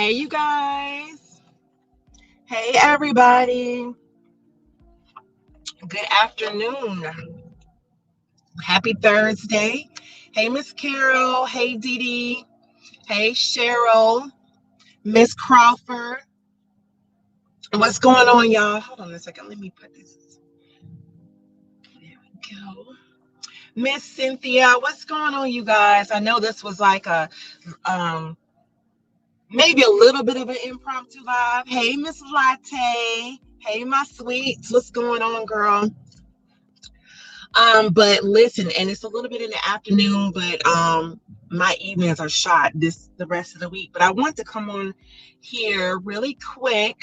Hey, you guys. Hey, everybody. Good afternoon. Happy Thursday. Hey, Miss Carol. Hey, Dee Dee. Hey, Cheryl. Miss Crawford. What's going on, y'all? Hold on a second. Let me put this. There we go. Miss Cynthia, what's going on, you guys? I know this was like a um maybe a little bit of an impromptu live. Hey, Miss Latte. Hey, my sweets. What's going on, girl? But listen, and it's a little bit in the afternoon, but my evenings are shot the rest of the week. But I want to come on here really quick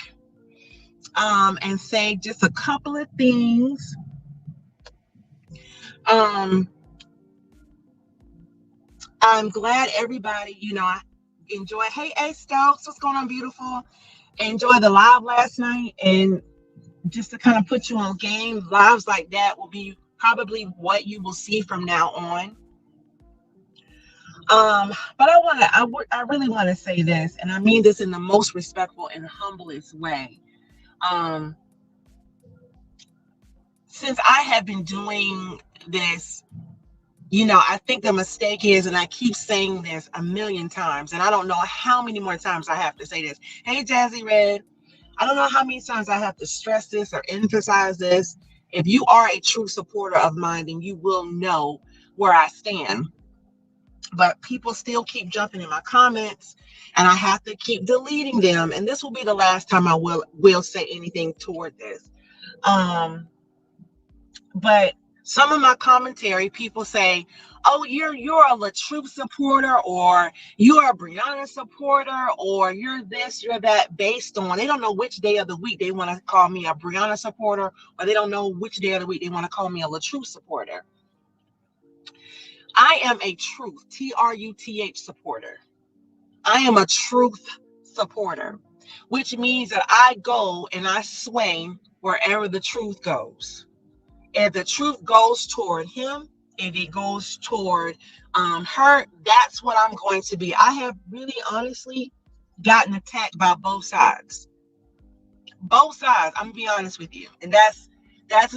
and say just a couple of things. Um, I'm glad everybody, enjoy. Hey, A Stokes, what's going on, beautiful? Enjoy the live last night, and just to kind of put you on game, lives like that will be probably what you will see from now on. But I really want to say this, and I mean this in the most respectful and humblest way. Um, since I have been doing this, I think the mistake is, and I keep saying this a million times, and I don't know how many more times I have to say this. Hey, Jazzy Red, I don't know how many times I have to stress this or emphasize this. If you are a true supporter of mine, then you will know where I stand. But people still keep jumping in my comments, and I have to keep deleting them. And this will be the last time I will say anything toward this. But some of my commentary, people say, "Oh, you're a LaTruth supporter, or you're a Brianna supporter, or you're this, you're that," based on they don't know which day of the week they want to call me a Brianna supporter, or they don't know which day of the week they want to call me a LaTruth supporter. I am a truth, TRUTH supporter. I am a truth supporter, which means that I go and I sway wherever the truth goes. If the truth goes toward him, if it goes toward her, that's what I'm going to be. I have really honestly gotten attacked by both sides. Both sides. I'm gonna be honest with you. And that's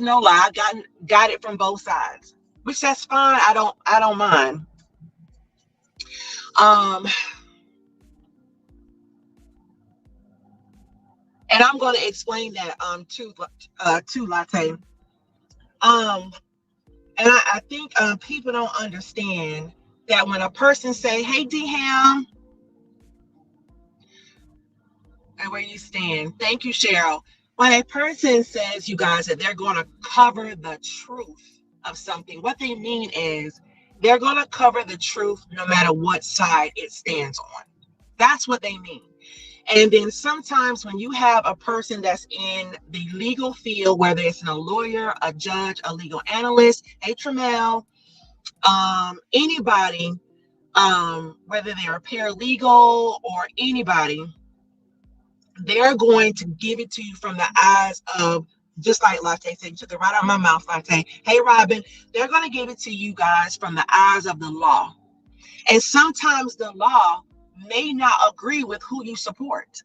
no lie. I got it from both sides. Which that's fine. I don't mind. Um and I'm going to explain that to Latte. Um and I think people don't understand that when a person say, "Hey, D-Ham," and where you stand. Thank you, Cheryl. When a person says, you guys, that they're going to cover the truth of something, what they mean is they're going to cover the truth no matter what side it stands on. That's what they mean. And then sometimes when you have a person that's in the legal field, whether it's a lawyer, a judge, a legal analyst, a Tramel, anybody, whether they're a paralegal or anybody, they're going to give it to you from the eyes of, just like Latte said, you took it right out of my mouth, Latte. Hey, Robin, they're going to give it to you guys from the eyes of the law. And sometimes the law may not agree with who you support.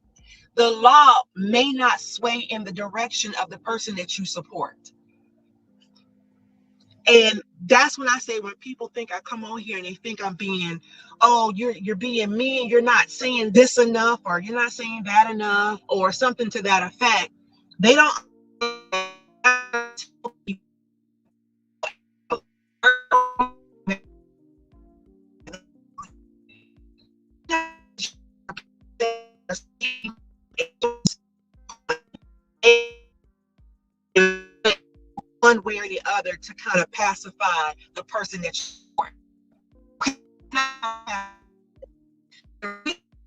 The law may not sway in the direction of the person that you support. And that's when I say, when people think I come on here and they think I'm being, "Oh, you're being mean, you're not saying this enough, or you're not saying that enough," or something to that effect, they don't one way or the other to kind of pacify the person that you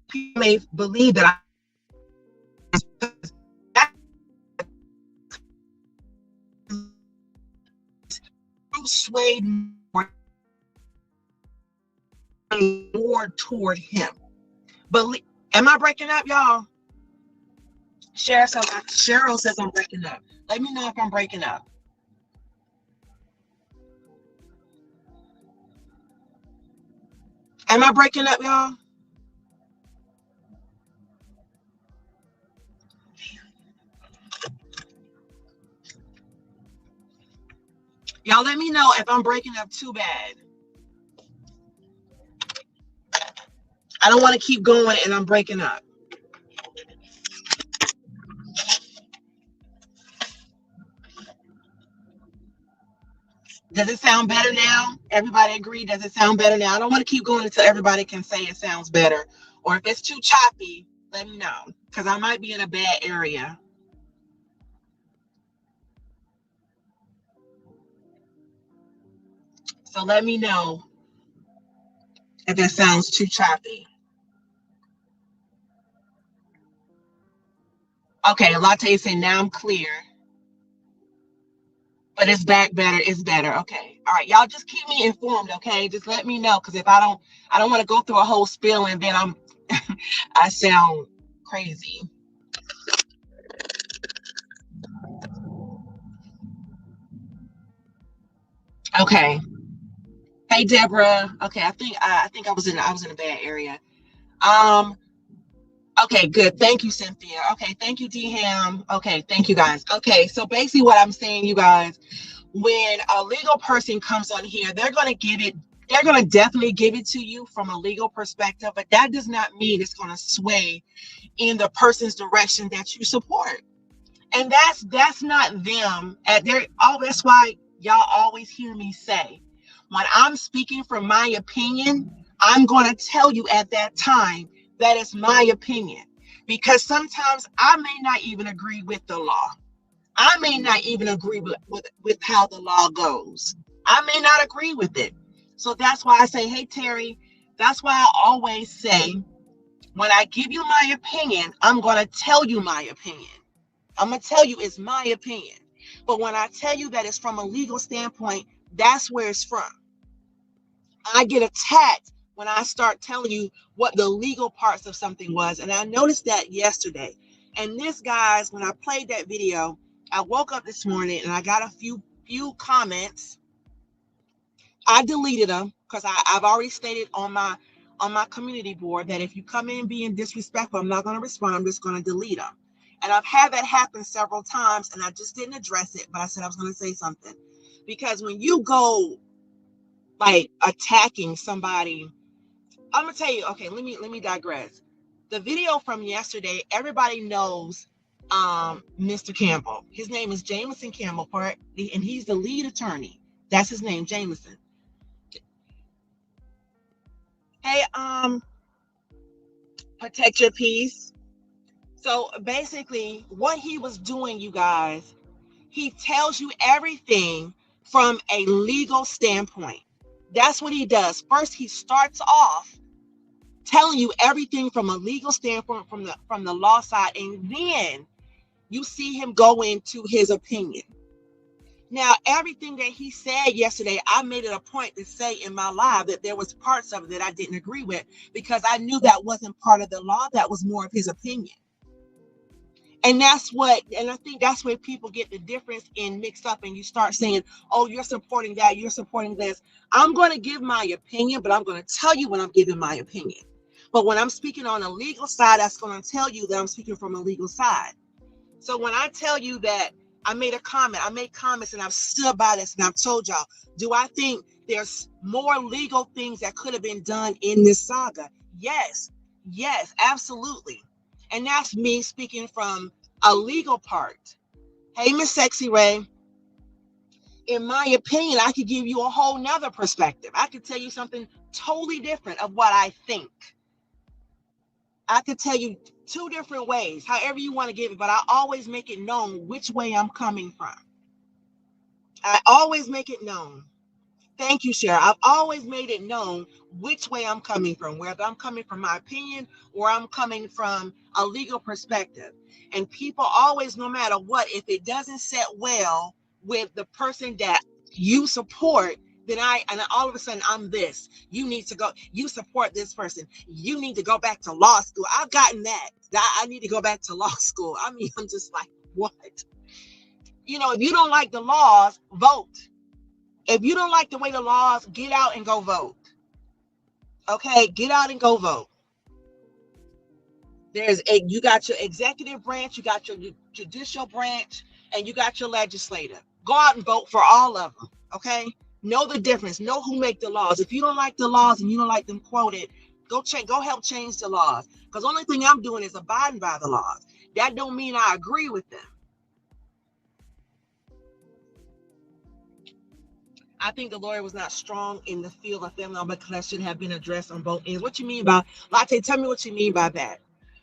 people may believe that I'm swayed more toward him. But am I breaking up, y'all? Cheryl says I'm breaking up. Let me know if I'm breaking up. Am I breaking up, y'all? Y'all let me know if I'm breaking up too bad. I don't want to keep going and I'm breaking up. Does it sound better now? Everybody agree? Does it sound better now? I don't want to keep going until everybody can say it sounds better. Or if it's too choppy, let me know. Because I might be in a bad area. So let me know if it sounds too choppy. Okay, Latte saying now I'm clear. But it's back better. It's better. Okay. All right. Y'all just keep me informed, okay? Just let me know. Because if I don't want to go through a whole spiel and then I sound crazy. Okay. Hey Deborah. Okay, I think I was in a bad area. Um, okay, good. Thank you, Cynthia. Okay, thank you, D Ham. Okay, thank you guys. Okay, so basically what I'm saying, you guys, when a legal person comes on here, they're gonna definitely give it to you from a legal perspective, but that does not mean it's gonna sway in the person's direction that you support. And that's not them. And they're all that's why y'all always hear me say, when I'm speaking from my opinion, I'm gonna tell you at that time that it's my opinion. Because sometimes I may not even agree with the law. I may not even agree with how the law goes. I may not agree with it. So that's why I say, hey Terry, that's why I always say, when I give you my opinion, I'm gonna tell you my opinion. I'm gonna tell you it's my opinion. But when I tell you that it's from a legal standpoint, that's where it's from. I get attacked when I start telling you what the legal parts of something was. And I noticed that yesterday. And this, guys, when I played that video, I woke up this morning and I got a few comments. I deleted them because I've already stated on my community board that if you come in being disrespectful, I'm not going to respond. I'm just going to delete them. And I've had that happen several times, and I just didn't address it. But I said I was going to say something, because when you go like attacking somebody, I'm gonna tell you. Okay, let me digress. The video from yesterday, everybody knows Mr. Campbell. His name is Jameson Campbell, correct? And he's the lead attorney. That's his name, Jameson. Hey, protect your peace. So basically, what he was doing, you guys, he tells you everything from a legal standpoint. That's what he does. First, he starts off telling you everything from a legal standpoint, from the law side, and then you see him go into his opinion. Now, everything that he said yesterday, I made it a point to say in my live that there was parts of it that I didn't agree with, because I knew that wasn't part of the law. That was more of his opinion. And I think that's where people get the difference in mixed up, and you start saying, oh, you're supporting that, you're supporting this. I'm going to give my opinion, but I'm going to tell you when I'm giving my opinion. But when I'm speaking on a legal side, that's going to tell you that I'm speaking from a legal side. So when I tell you that I made comments and I've stood by this and I've told y'all, do I think there's more legal things that could have been done in this saga? Yes, absolutely. And that's me speaking from a legal part. Hey, Miss Sexy Ray, in my opinion, I could give you a whole nother perspective. I could tell you something totally different of what I think. I could tell you two different ways, however you want to give it, but I always make it known which way I'm coming from. I always make it known. Thank you, Cher. I've always made it known which way I'm coming from, whether I'm coming from my opinion or I'm coming from a legal perspective. And people always, no matter what, if it doesn't set well with the person that you support, then all of a sudden I'm this. You need to go, you support this person. You need to go back to law school. I've gotten that. I need to go back to law school. I mean, I'm just like, what? If you don't like the laws, vote. If you don't like the way the laws, get out and go vote. Okay, get out and go vote. You got your executive branch, you got your judicial branch, and you got your legislative. Go out and vote for all of them. Okay. Know the difference. Know who make the laws. If you don't like the laws and you don't like them quoted, go help change the laws. Because the only thing I'm doing is abiding by the laws. That don't mean I agree with them. I think the lawyer was not strong in the field of family law because should have been addressed on both ends. What you mean by Latte? Tell me what you mean by that.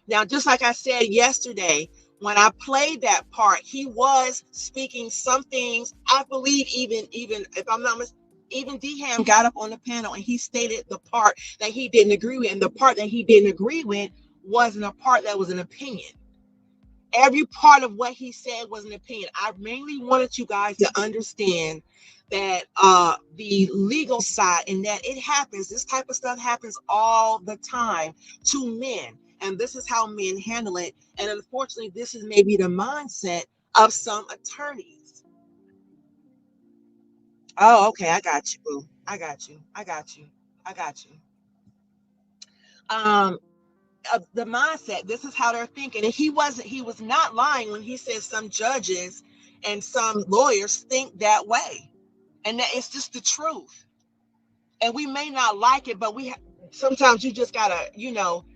Now, just like I said yesterday, when I played that part, he was speaking some things. I believe even if I'm not mistaken, even Deham got up on the panel and he stated the part that he didn't agree with, and the part that he didn't agree with wasn't a part that was an opinion. Every part of what he said was an opinion. I mainly wanted you guys to understand that the legal side, and that it happens, this type of stuff happens all the time to men, and this is how men handle it. And unfortunately, this is maybe the mindset of some attorneys. Oh, okay, I got you, boo. I got you. I got you. I got you. Um, the mindset, this is how they're thinking. And he was not lying when he said some judges and some lawyers think that way, and that it's just the truth. And we may not like it, but sometimes you just gotta,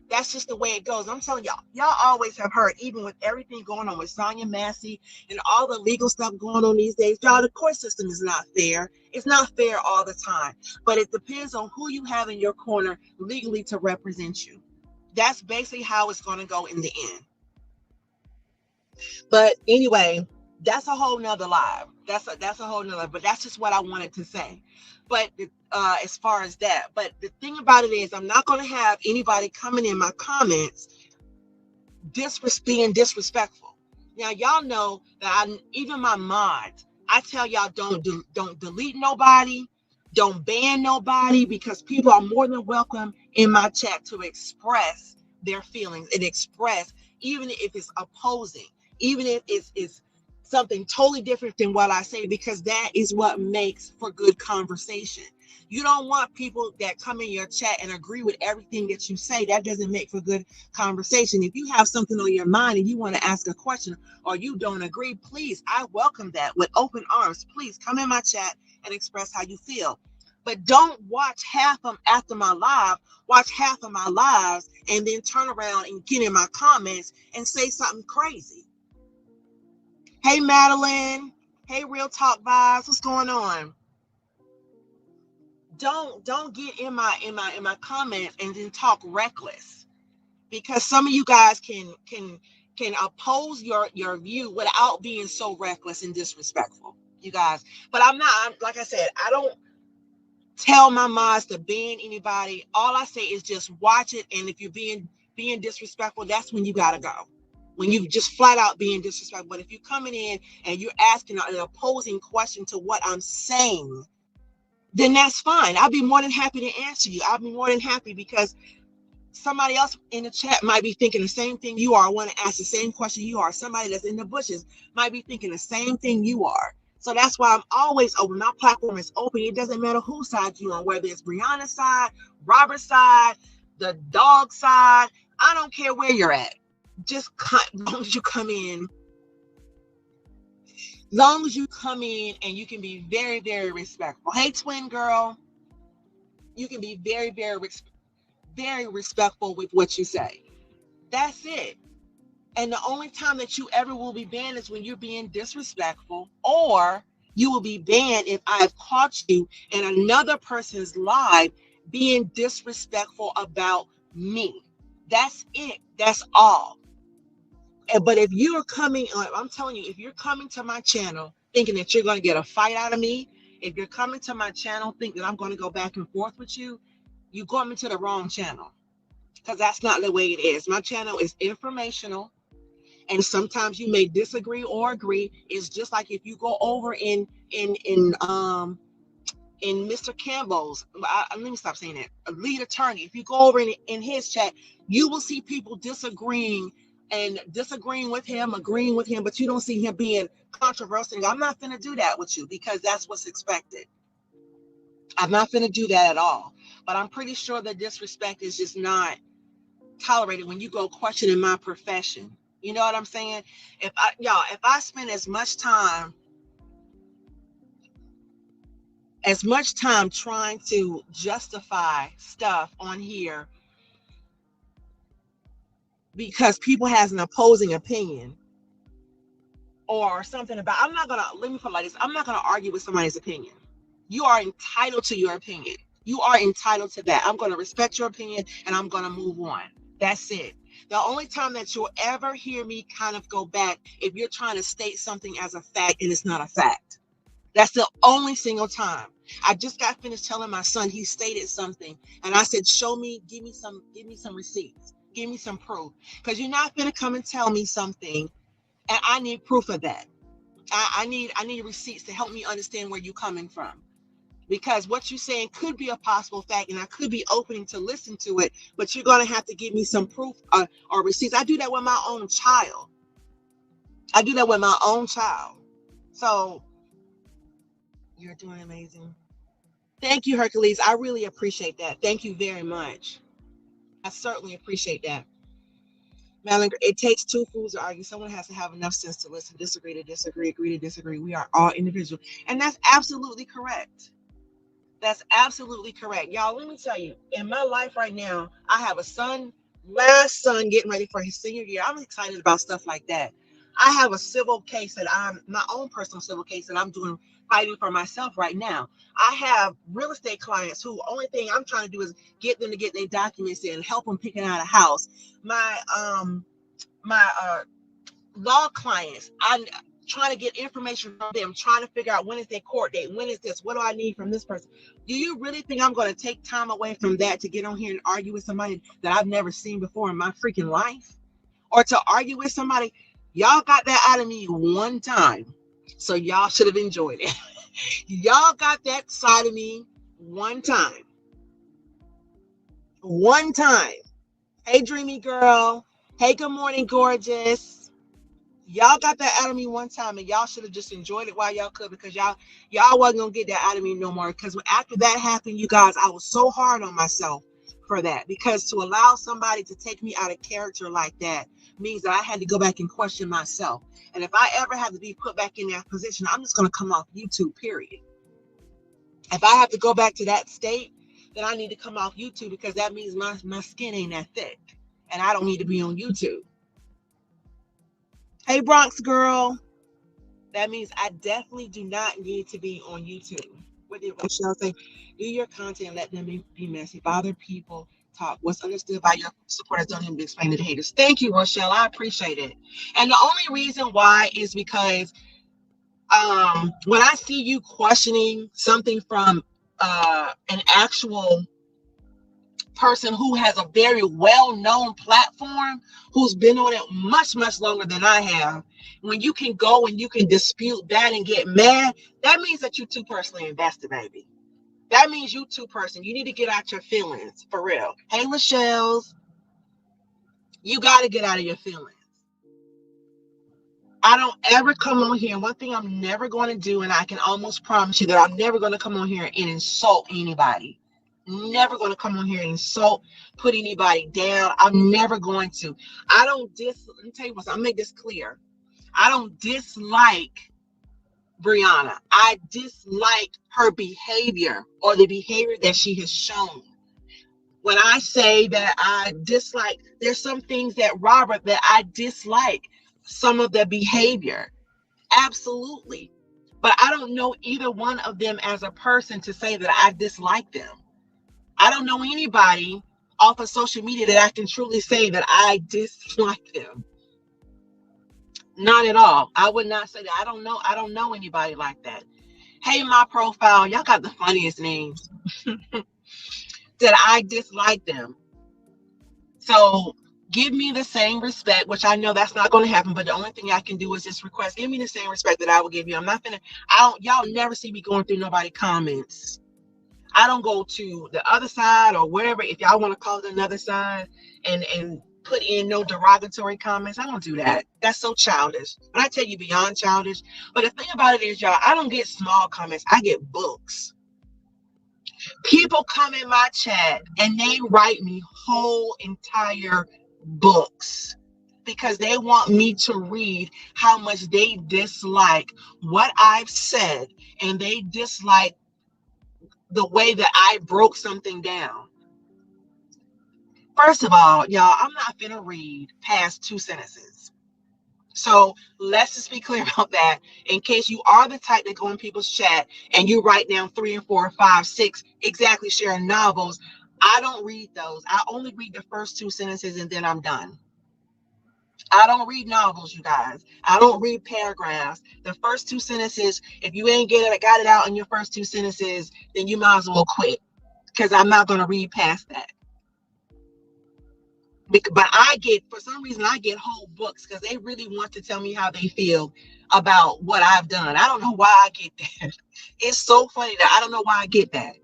that's just the way it goes. I'm telling y'all always have heard, even with everything going on with Sonia Massey and all the legal stuff going on these days, y'all, the court system is not fair. It's not fair all the time, but it depends on who you have in your corner legally to represent you. That's basically how it's going to go in the end. But anyway, that's a whole nother live. That's a whole nother, but that's just what I wanted to say. But as far as that, but the thing about it is, I'm not going to have anybody coming in my comments being disrespectful. Now, y'all know that even my mods, I tell y'all, don't delete nobody, don't ban nobody, because people are more than welcome in my chat to express their feelings and express, even if it's opposing, even if it's something totally different than what I say, because that is what makes for good conversation. You don't want people that come in your chat and agree with everything that you say. That doesn't make for good conversation. If you have something on your mind and you want to ask a question or you don't agree, please, I welcome that with open arms. Please come in my chat and express how you feel. But don't watch half of them after my live, watch half of my lives, and then turn around and get in my comments and say something crazy. Hey, Madeline. Hey, Real Talk Vibes. What's going on? Don't get in my comments and then talk reckless, because some of you guys can oppose your view without being so reckless and disrespectful, you guys. But like I said, I don't tell my mods to ban anybody. All I say is just watch it, and if you're being disrespectful, that's when you gotta go. When you just flat out being disrespectful. But if you're coming in and you're asking an opposing question to what I'm saying, then that's fine. I'll be more than happy to answer you. I'll be more than happy, because somebody else in the chat might be thinking the same thing you are, want to ask the same question you are. Somebody that's in the bushes might be thinking the same thing you are. So that's why I'm always open. My platform is open. It doesn't matter whose side you're on, whether it's Brianna's side, Robert's side, the dog side. I don't care where you're at. Just as long as you come in, and you can be very, very respectful. Hey, twin girl, you can be very, very, very respectful with what you say. That's it. And the only time that you ever will be banned is when you're being disrespectful, or you will be banned if I've caught you in another person's live being disrespectful about me. That's it. That's all. But if you're coming on, I'm telling you, if you're coming to my channel thinking that you're going to get a fight out of me, if you're coming to my channel thinking that I'm going to go back and forth with you, you're going to the wrong channel, because that's not the way it is. My channel is informational, and sometimes you may disagree or agree. It's just like if you go over in Mr. Campbell's, let me stop saying that, a lead attorney, if you go over in his chat, you will see people disagreeing with him, agreeing with him, but you don't see him being controversial. I'm not going to do that with you, because that's what's expected. I'm not going to do that at all. But I'm pretty sure that disrespect is just not tolerated when you go questioning my profession. You know what I'm saying? If I spend as much time as much time trying to justify stuff on here because people has an opposing opinion or something about, let me put it like this. I'm not going to argue with somebody's opinion. You are entitled to your opinion. You are entitled to that. I'm going to respect your opinion and I'm going to move on. That's it. The only time that you'll ever hear me kind of go back if you're trying to state something as a fact and it's not a fact. That's the only single time. I just got finished telling my son he stated something and I said, show me, give me some receipts, give me some proof. Because you're not going to come and tell me something and I need proof of that. I need receipts to help me understand where you're coming from. Because what you're saying could be a possible fact and I could be opening to listen to it, but you're going to have to give me some proof or receipts. I do that with my own child. So you're doing amazing. Thank you, Hercules. I really appreciate that. Thank you very much. I certainly appreciate that. Madeline, it takes two fools to argue. Someone has to have enough sense to listen, disagree to disagree, agree to disagree. We are all individuals. And that's absolutely correct. That's absolutely correct. Y'all, let me tell you, in my life right now, I have a son, last son getting ready for his senior year. I'm excited about stuff like that. I have a civil case my own personal civil case that I'm doing, fighting for myself right now. I have real estate clients who only thing I'm trying to do is get them to get their documents in, help them picking out a house. My law clients, I'm trying to get information from them, trying to figure out when is their court date, when is this, what do I need from this person? Do you really think I'm going to take time away from that to get on here and argue with somebody that I've never seen before in my freaking life? Or to argue with somebody, y'all got that out of me one time, so y'all should have enjoyed it. Y'all got that side of me one time. Hey, dreamy girl. Hey, good morning, gorgeous. Y'all got that out of me one time and y'all should have just enjoyed it while y'all could, because y'all wasn't gonna get that out of me no more. Because after that happened, you guys, I was so hard on myself for that, because to allow somebody to take me out of character like that means that I had to go back and question myself. And if I ever have to be put back in that position, I'm just gonna come off YouTube, period. If I have to go back to that state, then I need to come off YouTube, because that means my skin ain't that thick and I don't need to be on YouTube. Hey, Bronx girl. That means I definitely do not need to be on YouTube. What did Rochelle say? Do your content, let them be messy. Bother people, talk. What's understood by your supporters don't even explain to the haters. Thank you, Rochelle. I appreciate it. And the only reason why is because when I see you questioning something from an actual person who has a very well-known platform, who's been on it much longer than I have, when you can go and you can dispute that and get mad, that means that you too personally invested, baby. That means you too personal. You need to get out your feelings, for real. Hey, Lachelle's, you got to get out of your feelings. I don't ever come on here. One thing I'm never going to do, and I can almost promise you that I'm never going to come on here and insult anybody. Never going to come on here and insult, put anybody down. I'm never going to. Let me tell you what, I'll make this clear. I don't dislike Brianna. I dislike her behavior or the behavior that she has shown. When I say that I dislike, there's some things that Robert that I dislike, some of the behavior. Absolutely. But I don't know either one of them as a person to say that I dislike them. I don't know anybody off of social media that I can truly say that I dislike them. Not at all. I would not say that. I don't know anybody like that. Hey, my profile, y'all got the funniest names. That I dislike them. So give me the same respect, which I know that's not going to happen, but the only thing I can do is just request, give me the same respect that I will give you. Y'all never see me going through nobody's comments. I don't go to the other side or wherever, if y'all want to call it another side, and put in no derogatory comments. I don't do that. That's so childish. When I tell you, beyond childish. But the thing about it is, y'all, I don't get small comments. I get books. People come in my chat and they write me whole entire books because they want me to read how much they dislike what I've said, and they dislike the way that I broke something down. First of all, y'all, I'm not finna read past 2 sentences. So let's just be clear about that, in case you are the type that go in people's chat and you write down 3 and 4, 5, 6 exactly sharing novels. I don't read those. I only read the first 2 sentences and then I'm done. I don't read novels, you guys. I don't read paragraphs. The first 2 sentences, if you ain't got it out in your first 2 sentences, then you might as well quit, because I'm not going to read past that. But for some reason, I get whole books because they really want to tell me how they feel about what I've done. I don't know why I get that. It's so funny that I don't know why I get that.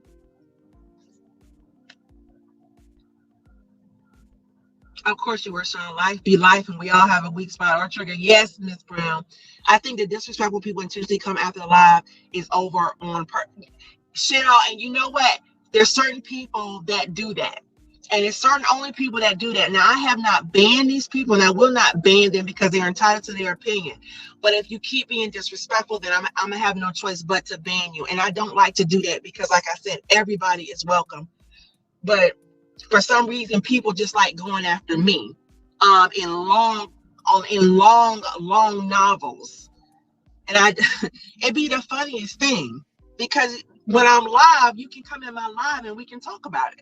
Of course, you were showing life be life, and we all have a weak spot or trigger. Yes, Miss Brown. I think the disrespectful people intentionally come after the live is over on Cheryl. And you know what? There's certain people that do that. And it's certain only people that do that. Now, I have not banned these people, and I will not ban them because they're entitled to their opinion. But if you keep being disrespectful, then I'm going to have no choice but to ban you. And I don't like to do that because, like I said, everybody is welcome. But for some reason, people just like going after me in long novels. And it'd be the funniest thing, because when I'm live, you can come in my live and we can talk about it.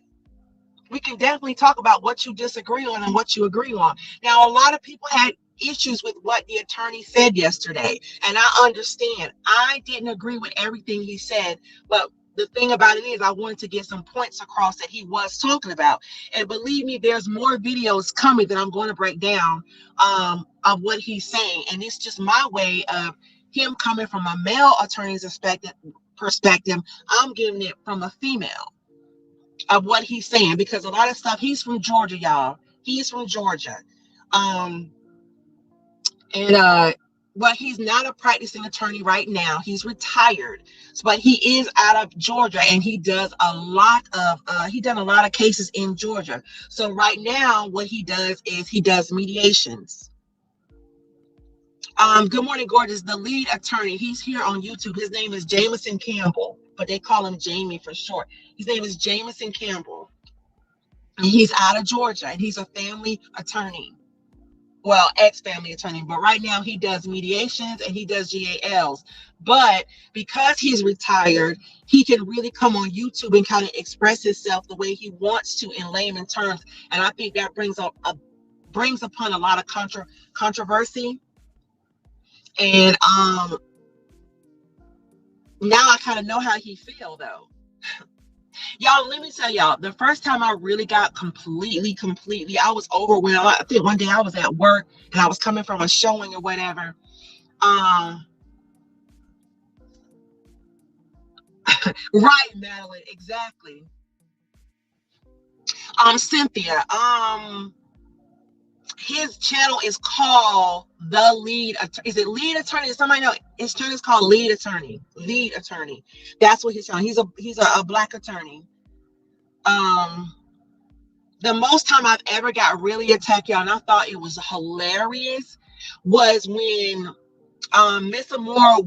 We can definitely talk about what you disagree on and what you agree on. Now, a lot of people had issues with what the attorney said yesterday, and I understand. I didn't agree with everything he said, but the thing about it is I wanted to get some points across that he was talking about. And believe me, there's more videos coming that I'm going to break down of what he's saying. And it's just my way of him coming from a male attorney's perspective. I'm giving it from a female of what he's saying, because a lot of stuff, he's from Georgia, y'all. He's from Georgia. But he's not a practicing attorney right now. He's retired, but he is out of Georgia, and he does a lot of cases in Georgia. So right now, what he does is he does mediations. Good morning, gorgeous. The lead attorney, he's here on YouTube. His name is Jameson Campbell, but they call him Jamie for short. His name is Jameson Campbell, and he's out of Georgia, and he's a family attorney. Well, ex-family attorney, but right now he does mediations and he does GALs. But because he's retired, he can really come on YouTube and kind of express himself the way he wants to in layman terms. And I think that brings upon a lot of controversy. And now I kind of know how he feels, though. Y'all, let me tell y'all, the first time I really got completely, I was overwhelmed. I think one day I was at work and I was coming from a showing or whatever. Right, Madeline, exactly. Cynthia, his channel is called The Lead. Is it Lead Attorney? Somebody know his channel is called Lead Attorney. Lead Attorney. That's what his channel. He's a black attorney. The most time I've ever got really attacked, y'all, and I thought it was hilarious, was when Miss Amora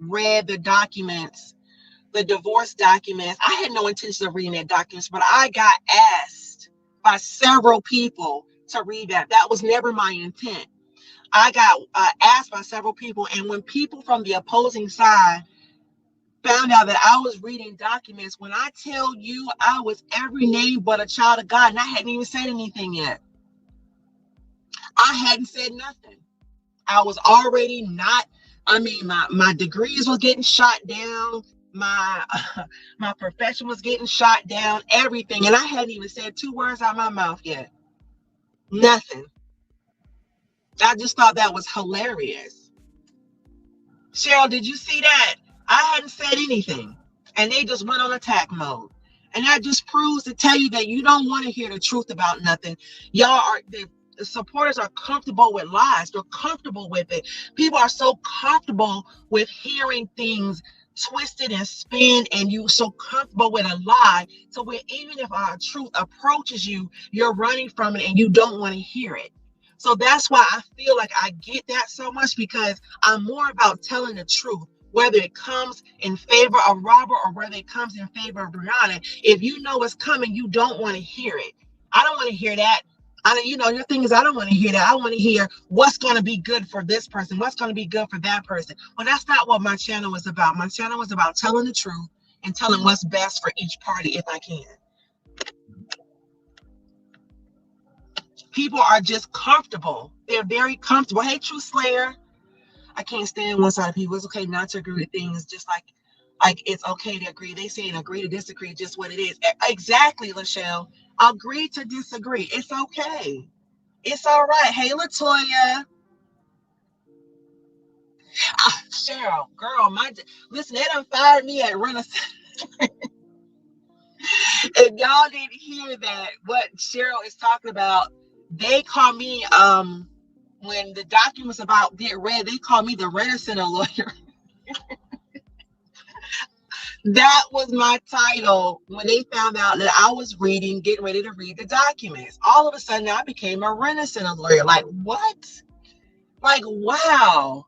read the documents, the divorce documents. I had no intention of reading that documents, but I got asked by several people to read that. That was never my intent. I got asked by several people, and when people from the opposing side found out that I was reading documents, when I tell you I was every name but a child of God, and I hadn't even said anything yet. I hadn't said nothing. I was already not, my degrees was getting shot down. My profession was getting shot down, everything. And I hadn't even said 2 words out of my mouth yet. Nothing. I just thought that was hilarious. Cheryl, did you see that? I hadn't said anything, and they just went on attack mode. And that just proves to tell you that you don't want to hear the truth about nothing. The supporters are comfortable with lies. They're comfortable with it. People are so comfortable with hearing things twisted and spin, and you so comfortable with a lie, so where even if our truth approaches you, you're running from it and you don't want to hear it. So that's why I feel like I get that so much, because I'm more about telling the truth. whether it comes in favor of Robert or whether it comes in favor of Brianna, if you know it's coming, you don't want to hear it. I don't want to hear that. Your thing is, I don't want to hear that. I want to hear what's going to be good for this person, what's going to be good for that person. Well, that's not what my channel is about. My channel is about telling the truth and telling what's best for each party if I can. People are just comfortable. They're very comfortable. Hey, True Slayer. I can't stand one side of people. It's okay not to agree with things, just like it's okay to agree. They say agree to disagree, just what it is. Exactly, Lachelle. Agree to disagree. It's okay. It's all right. Hey, Latoya. Cheryl, girl, listen, they done fired me at Renaissance. If y'all didn't hear that, what Cheryl is talking about, they call me, when the documents about get read, they call me the Renaissance lawyer. That was my title when they found out that I was getting ready to read the documents. All of a sudden, I became a Renaissance lawyer. Like, what? Like, wow.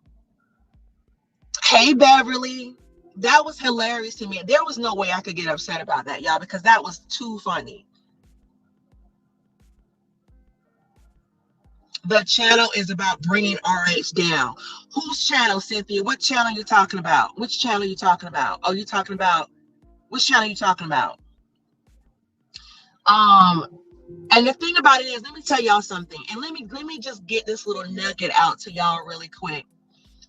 Hey, Beverly. That was hilarious to me. There was no way I could get upset about that, y'all, because that was too funny. The channel is about bringing RH down. Whose channel, Cynthia? What channel are you talking about? Which channel are you talking about? Oh, you're talking about, which channel are you talking about? And the thing about it is, let me tell y'all something. And let me just get this little nugget out to y'all really quick.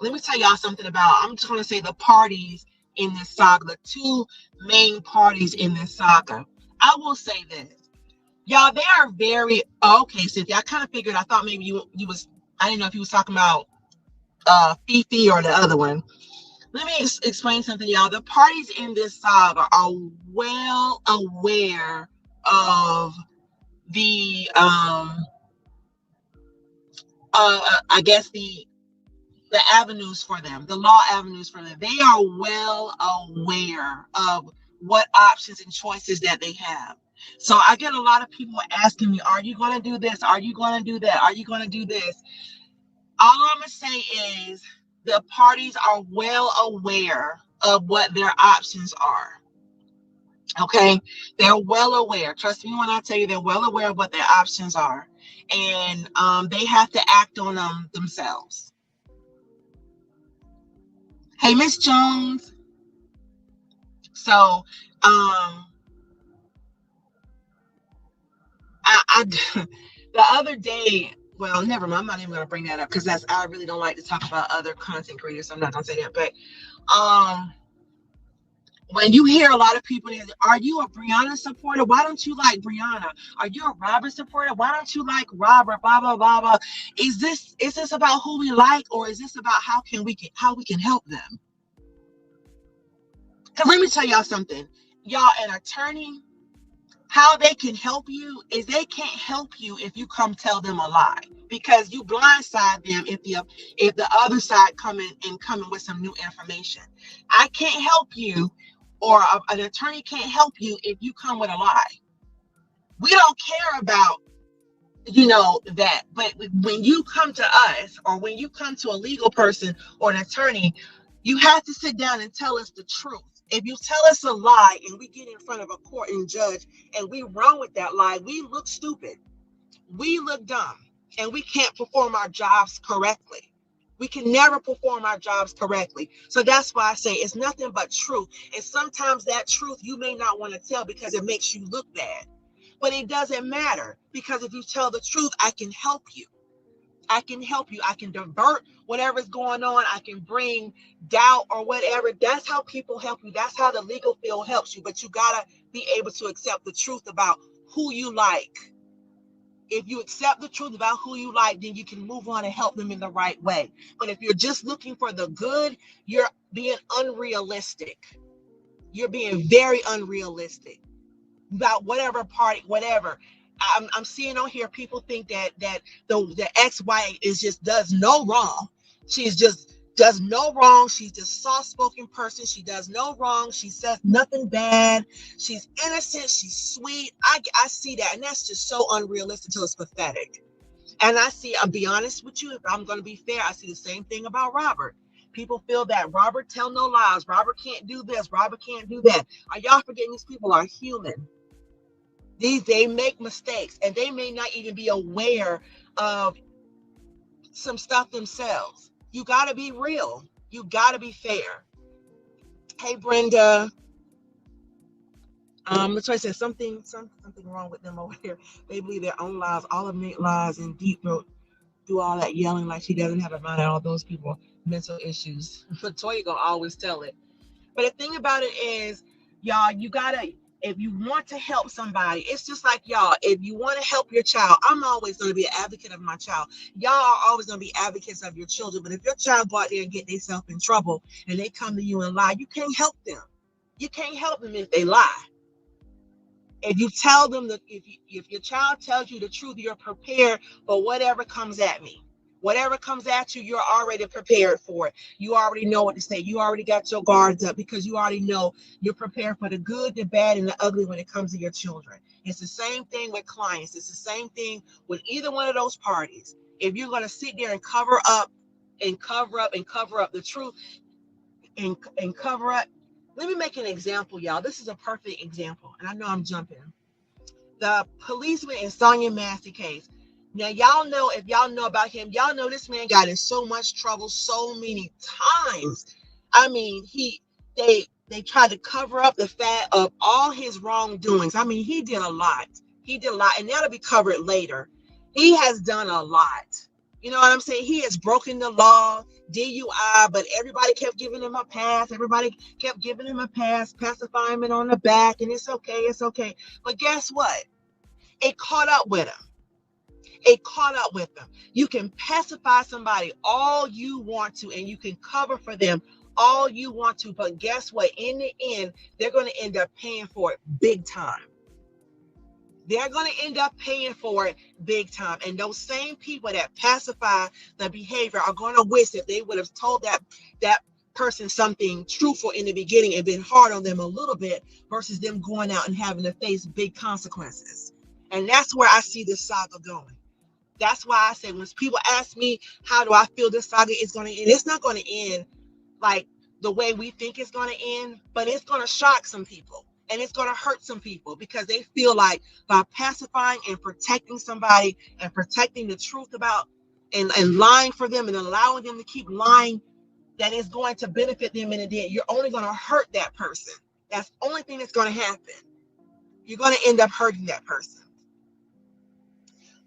Let me tell y'all something about, I'm just going to say the parties in this saga, the two main parties in this saga. I will say this. Y'all, they are very, okay, Cynthia, I kind of figured, I thought maybe you was, I didn't know if you was talking about Fifi or the other one. Let me explain something, y'all. The parties in this saga are well aware of the, I guess the avenues for them, the law avenues for them. They are well aware of what options and choices that they have. So I get a lot of people asking me, are you going to do this? Are you going to do that? Are you going to do this? All I'm going to say is the parties are well aware of what their options are. Okay? They're well aware. Trust me when I tell you, they're well aware of what their options are. And they have to act on them themselves. Hey, Miss Jones. So, the other day, well, never mind. I'm not even going to bring that up because I really don't like to talk about other content creators. So I'm not going to say that. But when you hear a lot of people, are you a Brianna supporter? Why don't you like Brianna? Are you a Robert supporter? Why don't you like Robert? Blah blah blah blah. Is this about who we like, or is this about how we can help them? Because let me tell y'all something, y'all. An attorney, how they can help you is they can't help you if you come tell them a lie, because you blindside them if the other side coming with some new information. I can't help you, or an attorney can't help you if you come with a lie. We don't care about that, but when you come to us, or when you come to a legal person or an attorney, you have to sit down and tell us the truth. If you tell us a lie and we get in front of a court and judge and we run with that lie, we look stupid. We look dumb, and we can't perform our jobs correctly. We can never perform our jobs correctly. So that's why I say it's nothing but truth. And sometimes that truth you may not want to tell because it makes you look bad. But it doesn't matter, because if you tell the truth, I can help you. I can help you. I can divert whatever's going on. I can bring doubt or whatever. That's how people help you. That's how the legal field helps you. But you got to be able to accept the truth about who you like. If you accept the truth about who you like, then you can move on and help them in the right way. But if you're just looking for the good, you're being unrealistic. You're being very unrealistic about whatever party, whatever. I'm seeing on here people think that the ex-wife does no wrong. She's just does no wrong. She's just soft-spoken person. She does no wrong. She says nothing bad. She's innocent. She's sweet. I see that, and that's just so unrealistic till it's pathetic. And I'll be honest with you, if I'm going to be fair, I see the same thing about Robert. People feel that Robert tell no lies. Robert can't do this. Robert can't do that. Are y'all forgetting these people are human? They make mistakes, and they may not even be aware of some stuff themselves. You got to be real. You got to be fair. Hey, Brenda. That's why I said something wrong with them over here. They believe their own lies, all of Nate lies, and Deep Throat do all that yelling like she doesn't have a mind. All those people mental issues. But Toya gonna always tell it. But the thing about it is, y'all, you gotta, if you want to help somebody, it's just like y'all, if you want to help your child, I'm always going to be an advocate of my child. Y'all are always going to be advocates of your children. But if your child go out there and get themselves in trouble and they come to you and lie, you can't help them. You can't help them if they lie. If you tell them that, if your child tells you the truth, you're prepared for whatever comes at me. Whatever comes at you, you're already prepared for it. You already know what to say. You already got your guards up because you already know you're prepared for the good, the bad, and the ugly when it comes to your children. It's the same thing with clients. It's the same thing with either one of those parties. If you're going to sit there and cover up and cover up and cover up the truth and cover up. Let me make an example, y'all. This is a perfect example. And I know I'm jumping. The policeman in Sonia Massey case. Now, y'all know, if y'all know about him, y'all know this man got in so much trouble so many times. I mean, they tried to cover up the fact of all his wrongdoings. I mean, he did a lot. He did a lot, and that'll be covered later. He has done a lot. You know what I'm saying? He has broken the law, DUI, but everybody kept giving him a pass. Everybody kept giving him a pass, pacifying him on the back, and it's okay, it's okay. But guess what? It caught up with him. It caught up with them. You can pacify somebody all you want to, and you can cover for them all you want to. But guess what? In the end, they're going to end up paying for it big time. They're going to end up paying for it big time. And those same people that pacify the behavior are going to wish that they would have told that person something truthful in the beginning and been hard on them a little bit versus them going out and having to face big consequences. And that's where I see this saga going. That's why I say when people ask me, how do I feel this saga is going to end? It's not going to end like the way we think it's going to end, but it's going to shock some people. And it's going to hurt some people because they feel like by pacifying and protecting somebody and protecting the truth about and lying for them and allowing them to keep lying, that is going to benefit them in the end. You're only going to hurt that person. That's the only thing that's going to happen. You're going to end up hurting that person.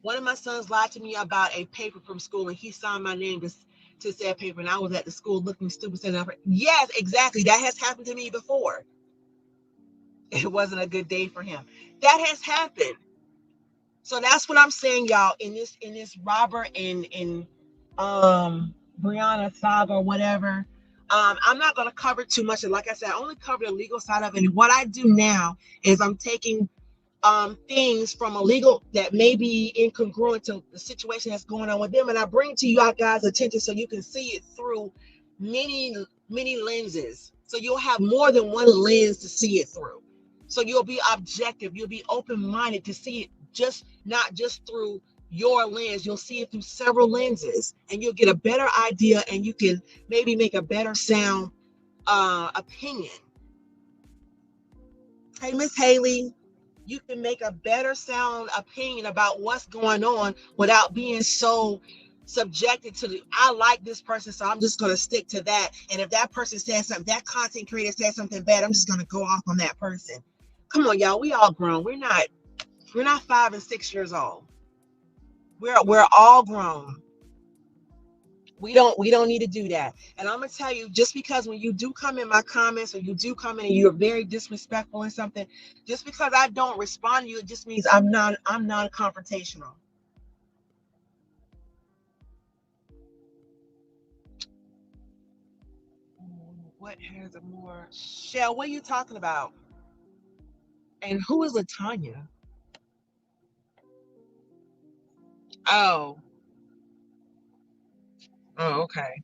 One of my sons lied to me about a paper from school, and he signed my name to said paper, and I was at the school looking stupid. Yes, exactly. That has happened to me before. It wasn't a good day for him. That has happened. So that's what I'm saying, y'all. In this Robert and Brianna saga or whatever. I'm not going to cover too much. And like I said, I only cover the legal side of it. And what I do now is I'm taking things from a legal that may be incongruent to the situation that's going on with them, and I bring it to you guys' attention so you can see it through many lenses. So you'll have more than one lens to see it through. So you'll be objective. You'll be open-minded to see it not just through your lens. You'll see it through several lenses, and you'll get a better idea, and you can maybe make a better sound opinion. Hey, Miss Haley. You can make a better sound opinion about what's going on without being so subjected to I like this person, so I'm just going to stick to that. And if that person says something, that content creator says something bad, I'm just going to go off on that person. Come on, y'all. We all grown. We're not 5 and 6 years old. We're all grown. We don't need to do that. And I'm gonna tell you, just because when you do come in my comments or you do come in and you're very disrespectful and something, just because I don't respond to you, it just means I'm non-confrontational. What has a more Shell? What are you talking about? And who is Latanya? Oh, okay.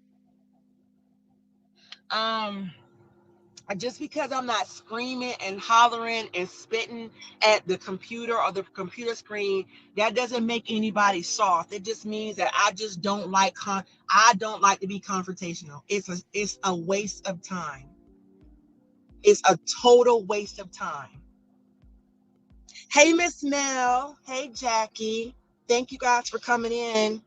Um, Just because I'm not screaming and hollering and spitting at the computer or the computer screen, that doesn't make anybody soft. It just means that I just don't like I don't like to be confrontational. It's a waste of time. It's a total waste of time. Hey, Miss Mel. Hey, Jackie. Thank you guys for coming in.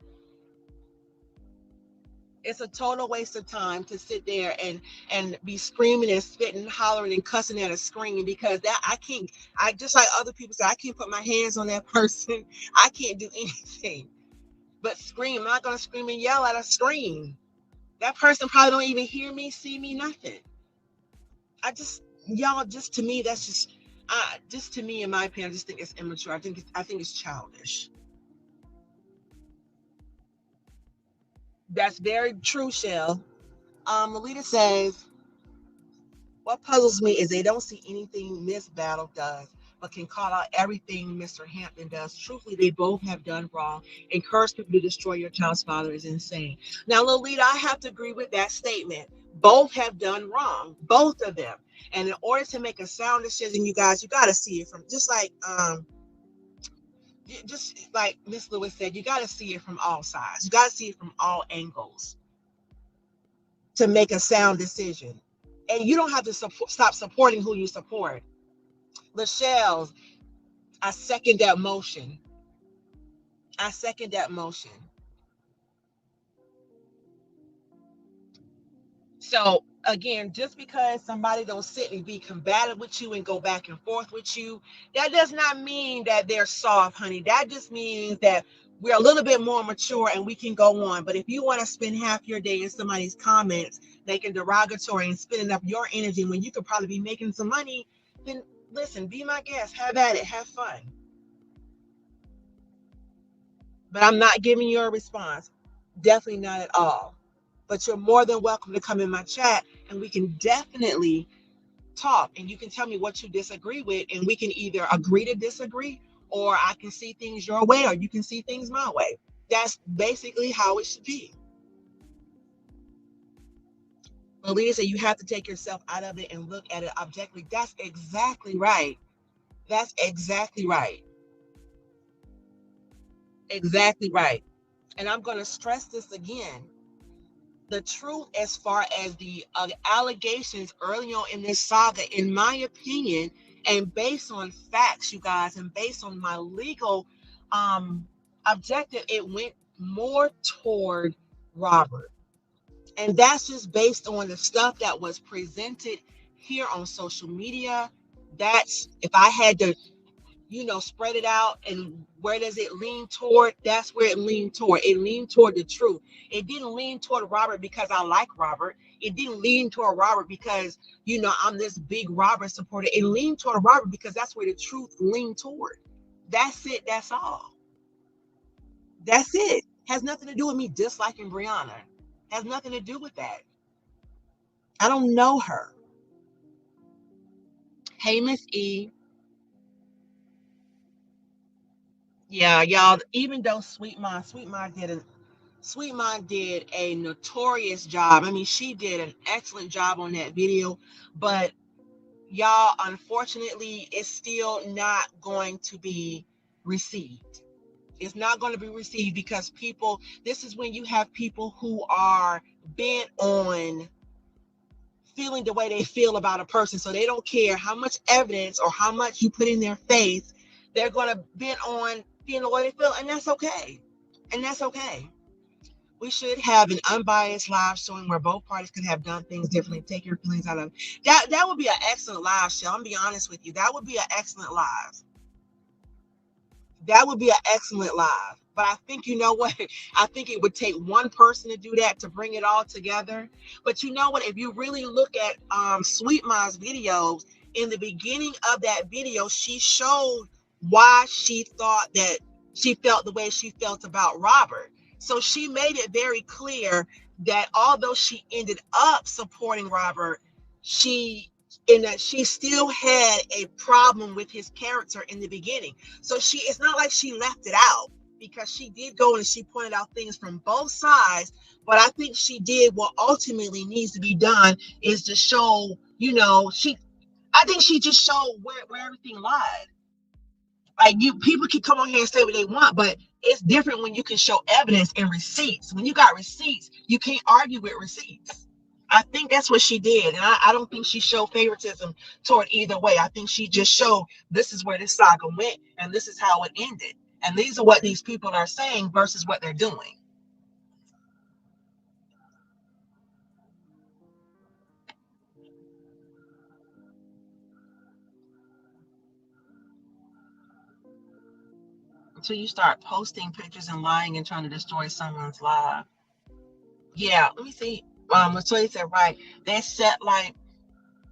It's a total waste of time to sit there and be screaming and spitting, hollering and cussing at a screen, because that I can't. I just like other people say, I can't put my hands on that person. I can't do anything but scream. I'm not gonna scream and yell at a screen. That person probably don't even hear me, see me, nothing. Y'all, just to me, that's just to me, in my opinion, I just think it's immature. I think it's childish. That's very true, Shell. Melita says, what puzzles me is they don't see anything Miss Battle does, but can call out everything Mr. Hampton does. Truthfully, they both have done wrong. Encourage people to destroy your child's father is insane. Now, Lolita, I have to agree with that statement. Both have done wrong, both of them. And in order to make a sound decision, you guys, you got to see it from just like Miss Lewis said, you got to see it from all sides. You got to see it from all angles to make a sound decision. And you don't have to stop supporting who you support. Lachelle, I second that motion. I second that motion. So again, just because somebody don't sit and be combative with you and go back and forth with you, that does not mean that they're soft, honey. That just means that we're a little bit more mature and we can go on. But if you want to spend half your day in somebody's comments, making derogatory and spending up your energy when you could probably be making some money, then listen, be my guest, have at it, have fun. But I'm not giving you a response. Definitely not at all. But you're more than welcome to come in my chat and we can definitely talk, and you can tell me what you disagree with, and we can either agree to disagree, or I can see things your way or you can see things my way. That's basically how it should be. Melissa said you have to take yourself out of it and look at it objectively. That's exactly right. That's exactly right. Exactly right. And I'm going to stress this again. The truth as far as the allegations early on in this saga, in my opinion, and based on facts, you guys, and based on my legal objective, it went more toward Robert. And that's just based on the stuff that was presented here on social media. That's, if I had to spread it out, and where does it lean toward? That's where it leaned toward. It leaned toward the truth. It didn't lean toward Robert because I like Robert. It didn't lean toward Robert because, I'm this big Robert supporter. It leaned toward Robert because that's where the truth leaned toward. That's it. That's all. That's it. Has nothing to do with me disliking Brianna. Has nothing to do with that. I don't know her. Hey, Miss E. Yeah, y'all, even though Sweet Mind did a notorious job. I mean, she did an excellent job on that video, but y'all, unfortunately, it's still not going to be received. It's not going to be received because this is when you have people who are bent on feeling the way they feel about a person. So they don't care how much evidence or how much you put in their face. They're going to bent on feeling the way they feel. And that's okay. And that's okay. We should have an unbiased live showing where both parties could have done things differently. Take your feelings out of it. That would be an excellent live show. I'm gonna be honest with you. That would be an excellent live. That would be an excellent live. But I think, you know what? I think it would take one person to do that, to bring it all together. But you know what? If you really look at Sweet Mind's videos, in the beginning of that video, she showed why she felt the way she felt about Robert. So she made it very clear that although she ended up supporting Robert, she still had a problem with his character in the beginning. So it's not like she left it out, because she did go and she pointed out things from both sides. But I think she did what ultimately needs to be done, is to show, I think she just showed where everything lied. Like, people can come on here and say what they want, but it's different when you can show evidence and receipts. When you got receipts, you can't argue with receipts. I think that's what she did. And I don't think she showed favoritism toward either way. I think she just showed this is where this saga went and this is how it ended. And these are what these people are saying versus what they're doing. Until you start posting pictures and lying and trying to destroy someone's life. Yeah, let me see. Latoya said, right. That set like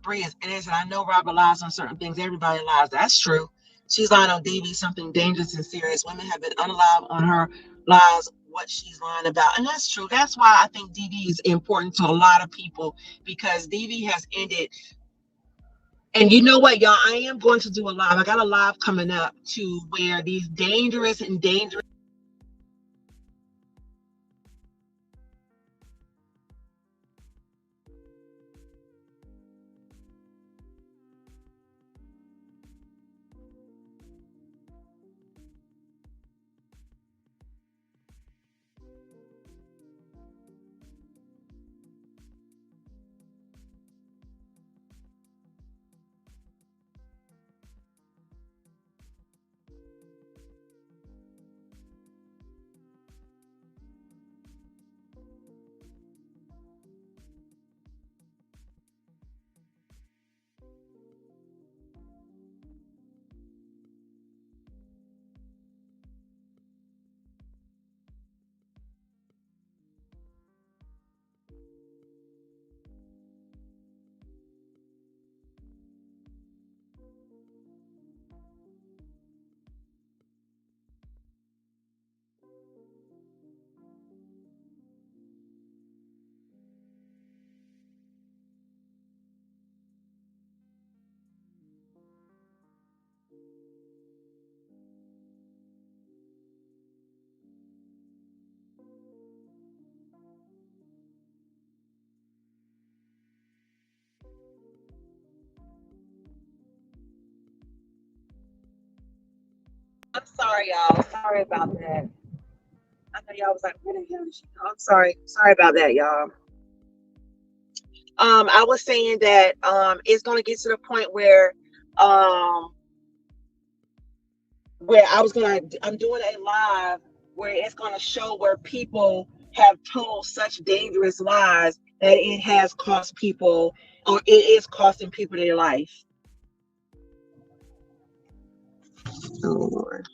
Bria, it is. And I know Robert lies on certain things. Everybody lies. That's true. She's lying on DV, something dangerous and serious. Women have been unalive on her lies, what she's lying about. And that's true. That's why I think DV is important to a lot of people, because DV has ended. And you know what, y'all? I am going to do a live. I got a live coming up to where these dangerous and dangerous. I'm sorry, y'all. Sorry about that. I know y'all was like, where the hell did she go? I'm sorry. Sorry about that, y'all. I was saying that it's gonna get to the point um where I'm doing a live where it's gonna show where people have told such dangerous lies that it has cost people, or it is costing people their life. Oh Lord.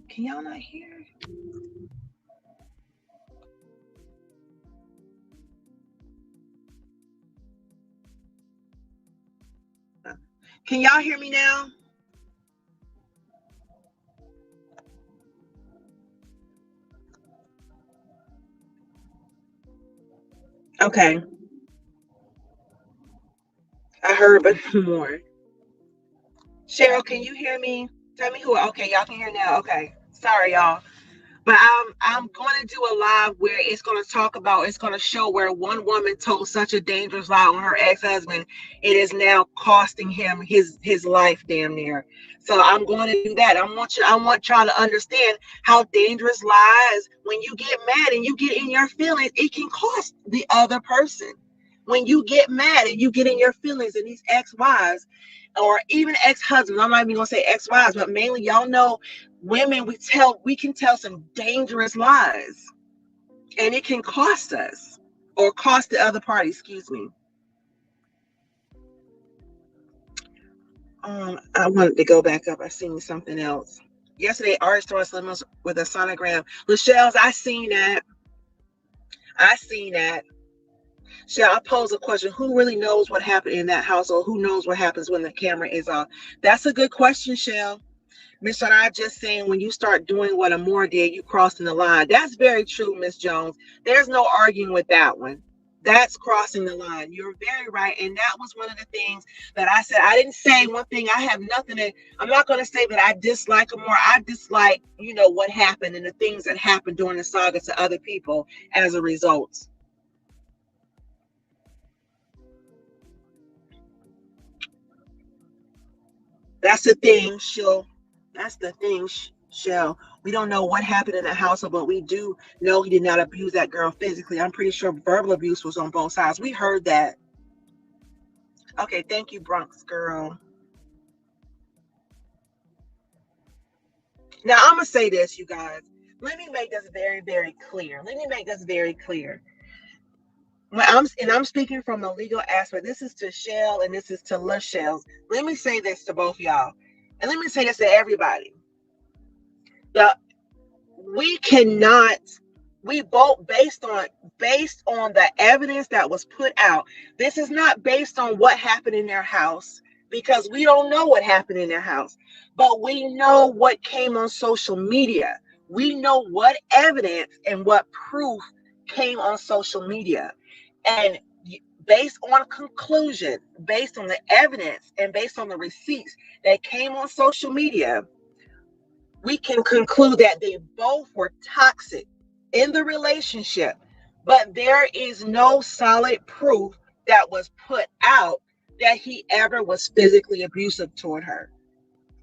Can y'all not hear? Can y'all hear me now? Okay. I heard, but more. Cheryl, can you hear me? Tell me who. Okay, y'all can hear now. Okay. Sorry, y'all. But I'm going to do a live where it's going to show where one woman told such a dangerous lie on her ex-husband. It is now costing him his life damn near. So I'm going to do that. I want y'all to understand how dangerous lies, when you get mad and you get in your feelings, it can cost the other person. When you get mad and you get in your feelings, and these ex-wives or even ex-husbands, I'm not even gonna say ex-wives, but mainly, y'all know, women, we can tell some dangerous lies, and it can cost us or cost the other party. Excuse me. I wanted to go back up. I seen something else yesterday. Artist throwing slimmers with a sonogram. Lachelle's, I seen that. Shall I pose a question? Who really knows what happened in that household? Who knows what happens when the camera is off? That's a good question, Shell. Miss Shana, just saying, when you start doing what Amore did, you crossing the line. That's very true, Miss Jones. There's no arguing with that one. That's crossing the line. You're very right. And that was one of the things that I said. I didn't say one thing. I have nothing to, I'm not going to say that I dislike Amore. I dislike, what happened and the things that happened during the saga to other people as a result. That's the thing, Shell. We don't know what happened in the household, but we do know he did not abuse that girl physically. I'm pretty sure verbal abuse was on both sides. We heard that. Okay, thank you, Bronx girl. Now I'm gonna say this, you guys. Let me make this very, very clear. Let me make this very clear. I'm speaking from the legal aspect. This is to Shell and this is to LaShells. Let me say this to both y'all, and let me say this to everybody. The we cannot we both based on the evidence that was put out. This is not based on what happened in their house because we don't know what happened in their house, but we know what came on social media. We know what evidence and what proof came on social media, and based on conclusion, based on the evidence and based on the receipts that came on social media, we can conclude that they both were toxic in the relationship, but there is no solid proof that was put out that he ever was physically abusive toward her.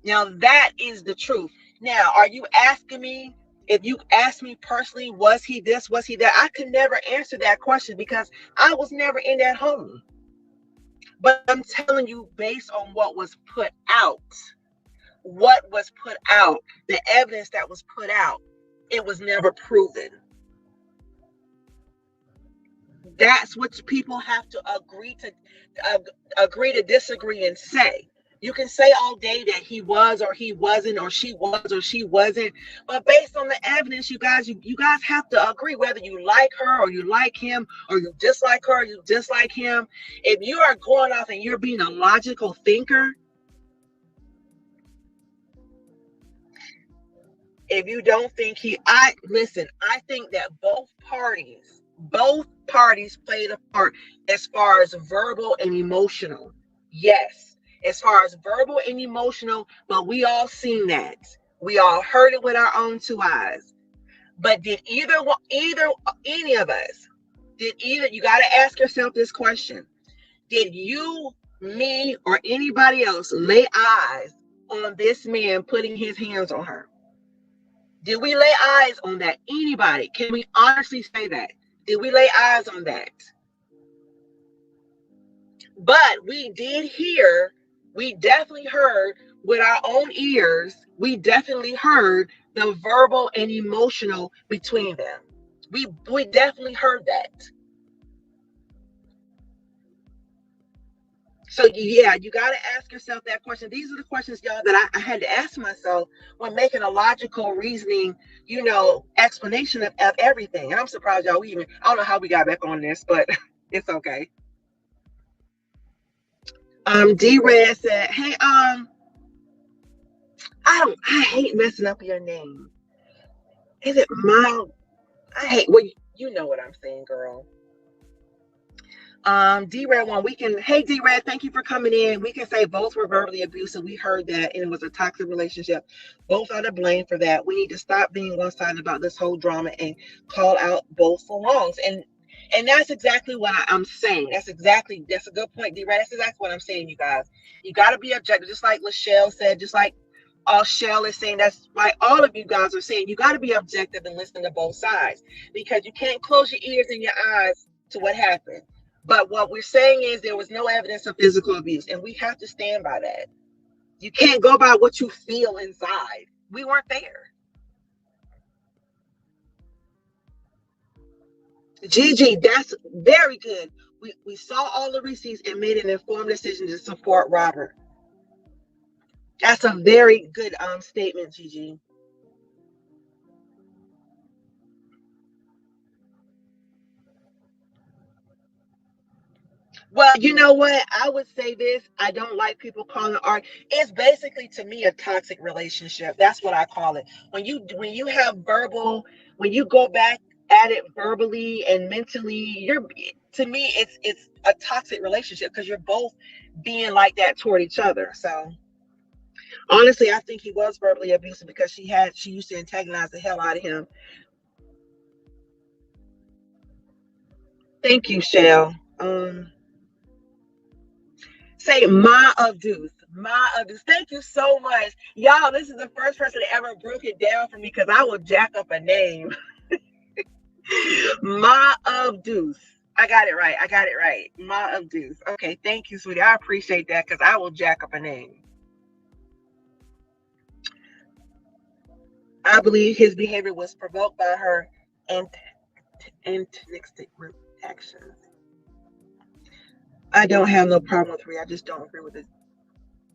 Now, that is the truth. Now, are you asking me, if you ask me personally, was he this, was he that? I could never answer that question because I was never in that home. But I'm telling you, based on what was put out, the evidence that was put out, it was never proven. That's what people have to agree to disagree and say. You can say all day that he was or he wasn't, or she was or she wasn't, but based on the evidence, you guys have to agree whether you like her or you like him, or you dislike her or you dislike him. If you are going off and you're being a logical thinker, if you don't think I think that both parties played a part as far as verbal and emotional. Yes, as far as verbal and emotional, but we all seen that. We all heard it with our own two eyes. But did any of us, you got to ask yourself this question. Did you, me, or anybody else lay eyes on this man putting his hands on her? Did we lay eyes on that? Anybody? Can we honestly say that? Did we lay eyes on that? But we did hear, we definitely heard with our own ears, we definitely heard the verbal and emotional between them. We definitely heard that. So yeah, you got to ask yourself that question. These are the questions, y'all, that I had to ask myself when making a logical reasoning, explanation of everything. And I'm surprised y'all I don't know how we got back on this, but it's okay. D-Red said, hey, I hate messing up your name. Is it Mild? I hate, well, you know what I'm saying, girl. D-Red one, hey D-Red, thank you for coming in. We can say both were verbally abusive. We heard that, and it was a toxic relationship. Both are to blame for that. We need to stop being one-sided about this whole drama and call out both for wrongs. And that's exactly what I'm saying. That's a good point, D-Red. That's exactly what I'm saying, you guys. You got to be objective, just like LaShelle said, just like all Shell is saying. That's why all of you guys are saying you got to be objective and listen to both sides, because you can't close your ears and your eyes to what happened. But what we're saying is there was no evidence of physical abuse, and we have to stand by that. You can't go by what you feel inside. We weren't there. Gigi, that's very good. We saw all the receipts and made an informed decision to support Robert. That's a very good statement, Gigi. Well, you know what? I would say this. I don't like people calling it art. It's basically, to me, a toxic relationship. That's what I call it. When you have verbal, when you go back at it verbally and mentally, to me, it's a toxic relationship because you're both being like that toward each other. So honestly, I think he was verbally abusive because she used to antagonize the hell out of him. Thank you, Shell. Say Ma of Deuce. Thank you so much. Y'all, this is the first person that ever broke it down for me because I will jack up a name. Ma of Deuce. I got it right. I got it right. Ma of Deuce. Okay, thank you, sweetie. I appreciate that because I will jack up a name. I believe his behavior was provoked by her antagonistic actions. I don't have no problem with Rhea. I just don't agree with it.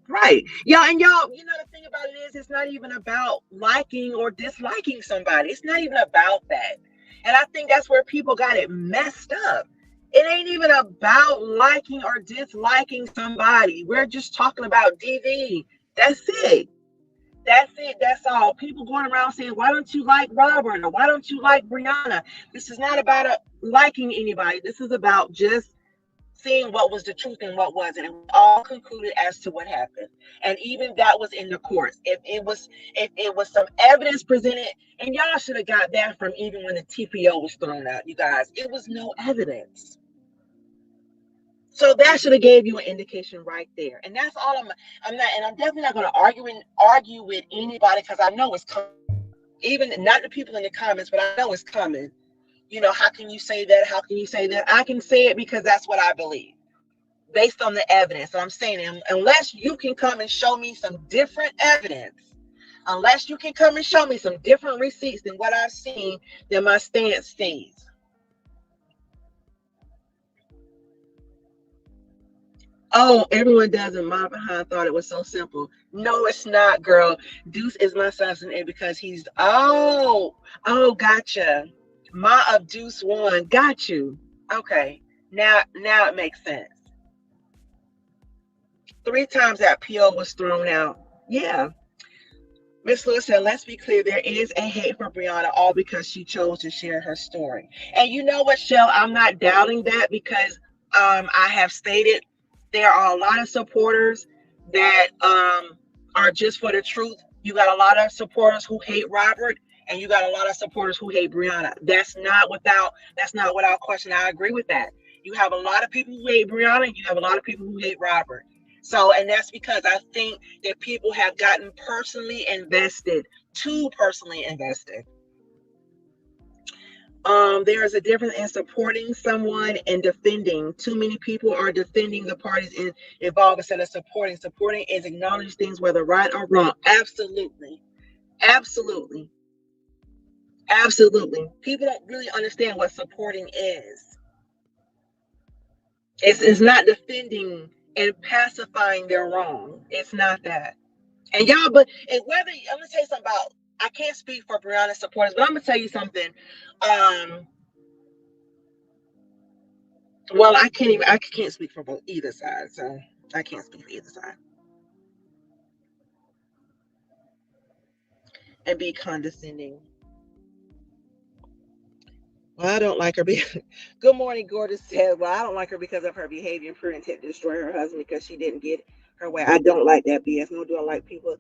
Right. Y'all, and y'all, the thing about it is it's not even about liking or disliking somebody. It's not even about that. And I think that's where people got it messed up. It ain't even about liking or disliking somebody. We're just talking about DV. That's it. That's it. That's all. People going around saying, why don't you like Robert? Or why don't you like Brianna? This is not about liking anybody. This is about just seeing what was the truth and what wasn't. And we all concluded as to what happened. And even that was in the courts. If it was some evidence presented, and y'all should have got that from even when the TPO was thrown out, you guys. It was no evidence. So that should have gave you an indication right there. And that's all I'm not, and I'm definitely not going to argue with anybody because I know it's coming. Even not the people in the comments, but I know it's coming. How can you say that? How can you say that? I can say it because that's what I believe based on the evidence. And I'm saying, unless you can come and show me some different evidence, unless you can come and show me some different receipts than what I've seen, then my stance stays. Oh, everyone does, and my behind thought it was so simple. No, it's not, girl. Deuce is my son's name because he's gotcha. Ma of Deuce one, got you. Okay, now it makes sense. 3 times that PO was thrown out. Yeah. Miss Lewis said, let's be clear, there is a hate for Brianna, all because she chose to share her story. And you know what, Shell? I'm not doubting that because I have stated there are a lot of supporters that are just for the truth. You got a lot of supporters who hate Robert, and you got a lot of supporters who hate Brianna. That's not without question. I agree with that. You have a lot of people who hate Brianna, and you have a lot of people who hate Robert. So, and that's because I think that people have gotten too personally invested. There is a difference in supporting someone and defending. Too many people are defending the parties involved instead of supporting. Supporting is acknowledging things, whether right or wrong. Absolutely. Absolutely. Absolutely. People don't really understand what supporting is. It's not defending and pacifying their wrong. It's not that. And y'all, I'm gonna tell you something about, I can't speak for Brianna's supporters, but I'm gonna tell you something. Well, I can't speak for either side, so I can't speak for either side. And be condescending. Well, I don't like her. Good morning, Gorgeous said. Well, I don't like her because of her behavior and pure intent to destroy her husband because she didn't get her way. I don't like that BS. Nor do I like people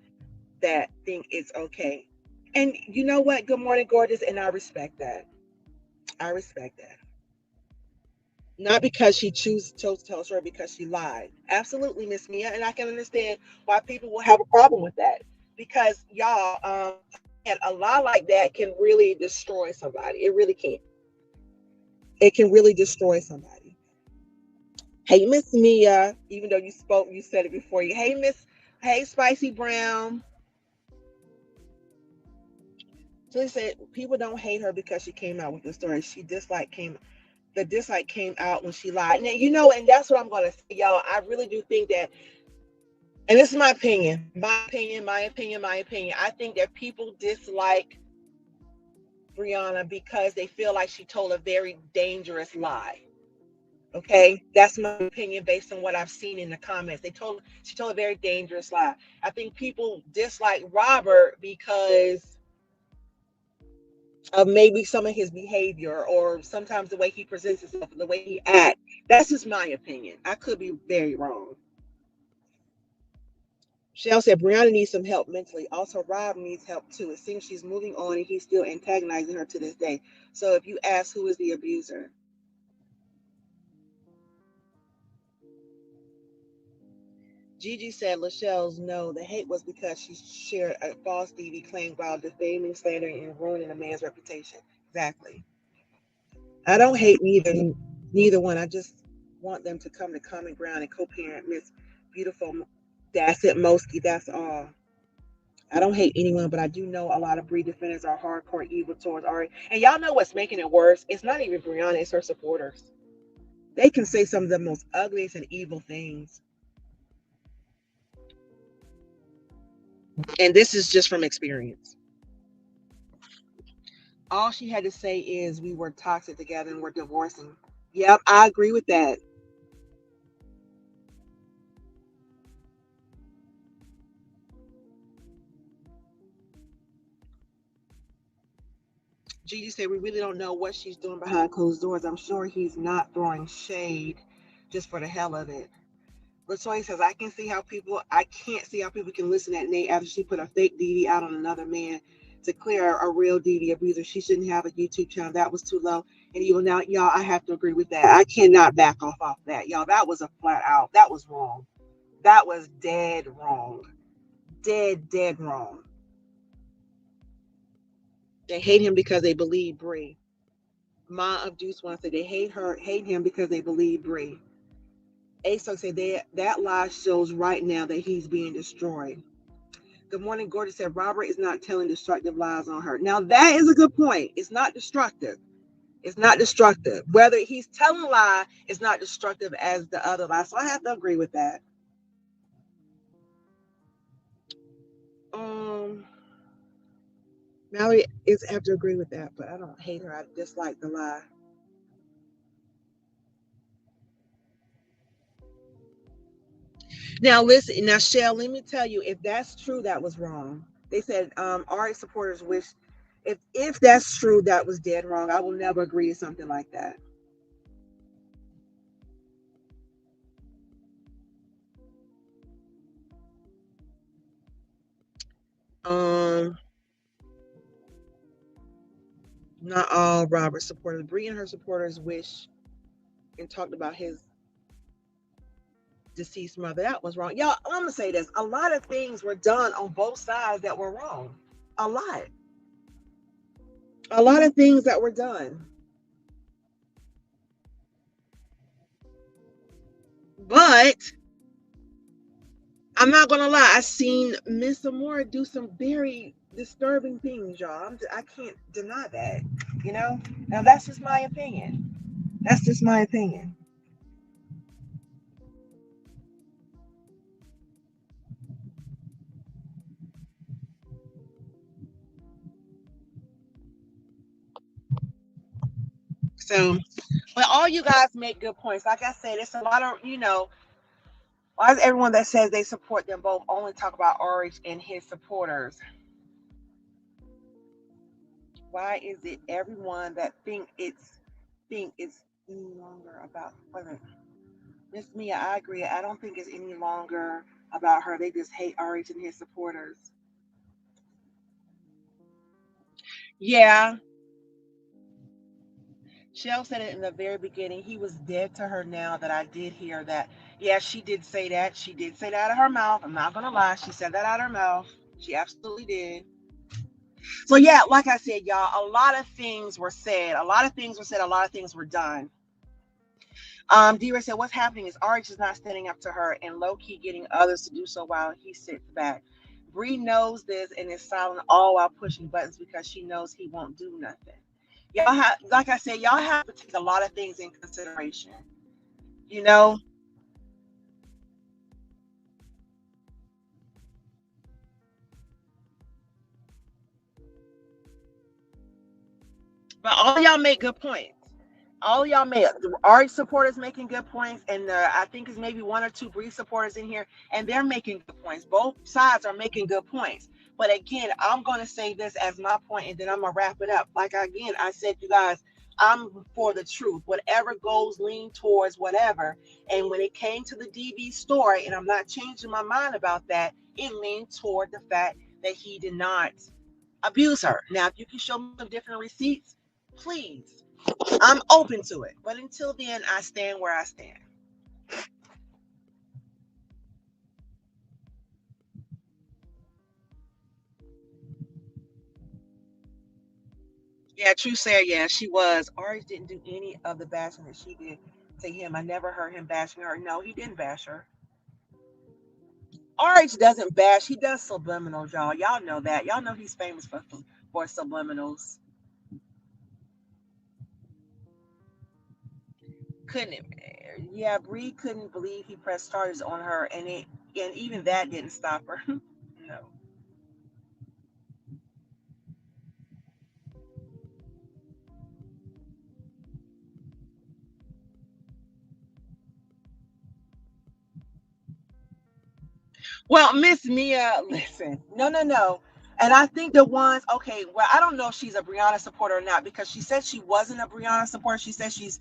that think it's okay. And you know what? Good morning, Gorgeous, and I respect that. I respect that. Not because she chose to tell a story, because she lied. Absolutely, Miss Mia, and I can understand why people will have a problem with that because y'all, and a lie like that can really destroy somebody. It really can. It can really destroy somebody. Hey, Miss Mia, even though you said it before you. Hey, Spicy Brown. So they said people don't hate her because she came out with the story. The dislike came out when she lied. Now, and that's what I'm going to say, y'all. I really do think that, and this is my opinion. I think that people dislike Brianna because they feel like she told a very dangerous lie. Okay, that's my opinion based on what I've seen in the comments. She told a very dangerous lie. I think people dislike Robert because of maybe some of his behavior or sometimes the way he presents himself, the way he acts. That's just my opinion. I could be very wrong. Shell said Brianna needs some help mentally. Also, Rob needs help too. It seems she's moving on and he's still antagonizing her to this day. So if you ask who is the abuser, Gigi said Lachelle's no. The hate was because she shared a false DV claim while defaming, slandering, and ruining a man's reputation. Exactly. I don't hate neither one. I just want them to come to common ground and co-parent Miss Beautiful. That's it, Mosky. That's all. I don't hate anyone, but I do know a lot of Bree defenders are hardcore evil towards Ari. And y'all know what's making it worse? It's not even Brianna, it's her supporters. They can say some of the most ugliest and evil things. And this is just from experience. All she had to say is we were toxic together and we're divorcing. Yep, I agree with that. Gigi said we really don't know what she's doing behind closed doors. I'm sure he's not throwing shade just for the hell of it. Latoya says I can't see how people can listen to Nate after she put a fake DD out on another man to clear a real DD abuser. She shouldn't have a YouTube channel. That was too low. And even now, y'all, I have to agree with that. I cannot back off that. Y'all, that was a flat out. That was wrong. That was dead wrong. Dead wrong. They hate him because they believe Bree. Ma of Juice wants to say they hate him because they believe Bree. ASO said that lie shows right now that he's being destroyed. Good morning, Gordy said Robert is not telling destructive lies on her. Now that is a good point. It's not destructive. It's not destructive. Whether he's telling a lie, it's not destructive as the other lie. So I have to agree with that. Mallory is have to agree with that, but I don't hate her. I dislike the lie. Now listen, now Shell, let me tell you, if that's true, that was wrong. They said Ari supporters wish if that's true, that was dead wrong. I will never agree to something like that. Um, not all Robert supporters. Bree and her supporters wish and talked about his deceased mother. That was wrong. Y'all, I'm gonna say this. A lot of things were done on both sides that were wrong. A lot. A lot of things that were done. But I'm not gonna lie, I seen Miss Amora do some very disturbing things, y'all. I can't deny that. You know? Now that's just my opinion. That's just my opinion. So, but all you guys make good points. Like I said, it's a lot of, why is everyone that says they support them both only talk about Orange and his supporters? Why is it everyone that think it's any longer about Miss Mia? I agree. I don't think it's any longer about her. They just hate RH and his supporters. Yeah. Shell said it in the very beginning. He was dead to her now that I did hear that. Yeah, she did say that. She did say that out of her mouth. I'm not gonna lie. She said that out of her mouth. She absolutely did. So yeah, like I said, y'all, a lot of things were said. A lot of things were said. A lot of things were done. D-Ray said, what's happening is RH is not standing up to her and low-key getting others to do so while he sits back. Bree knows this and is silent all while pushing buttons because she knows he won't do nothing. Y'all have, like I said, y'all have to take a lot of things in consideration. You know, but all y'all make good points. All y'all made RH supporters making good points, and I think it's maybe one or two Bree supporters in here, and they're making good points. Both sides are making good points. But again, I'm going to say this as my point, and then I'm going to wrap it up. Like again, I said, you guys, I'm for the truth. Whatever goes, lean towards whatever. And when it came to the DB story, and I'm not changing my mind about that, it leaned toward the fact that he did not abuse her. Now, if you can show me some different receipts, please. I'm open to it. But until then, I stand where I stand. Yeah, true Sarah, yeah, she was. RH didn't do any of the bashing that she did to him. I never heard him bashing her. No, he didn't bash her. RH doesn't bash. He does subliminals, y'all. Y'all know that. Y'all know he's famous for subliminals. Couldn't. Yeah, Bree couldn't believe he pressed charges on her, and even that didn't stop her. No. Well, Miss Mia, listen, no, no, no. And I think the ones, okay, well, I don't know if she's a Brianna supporter or not because she said she wasn't a Brianna supporter. She said she's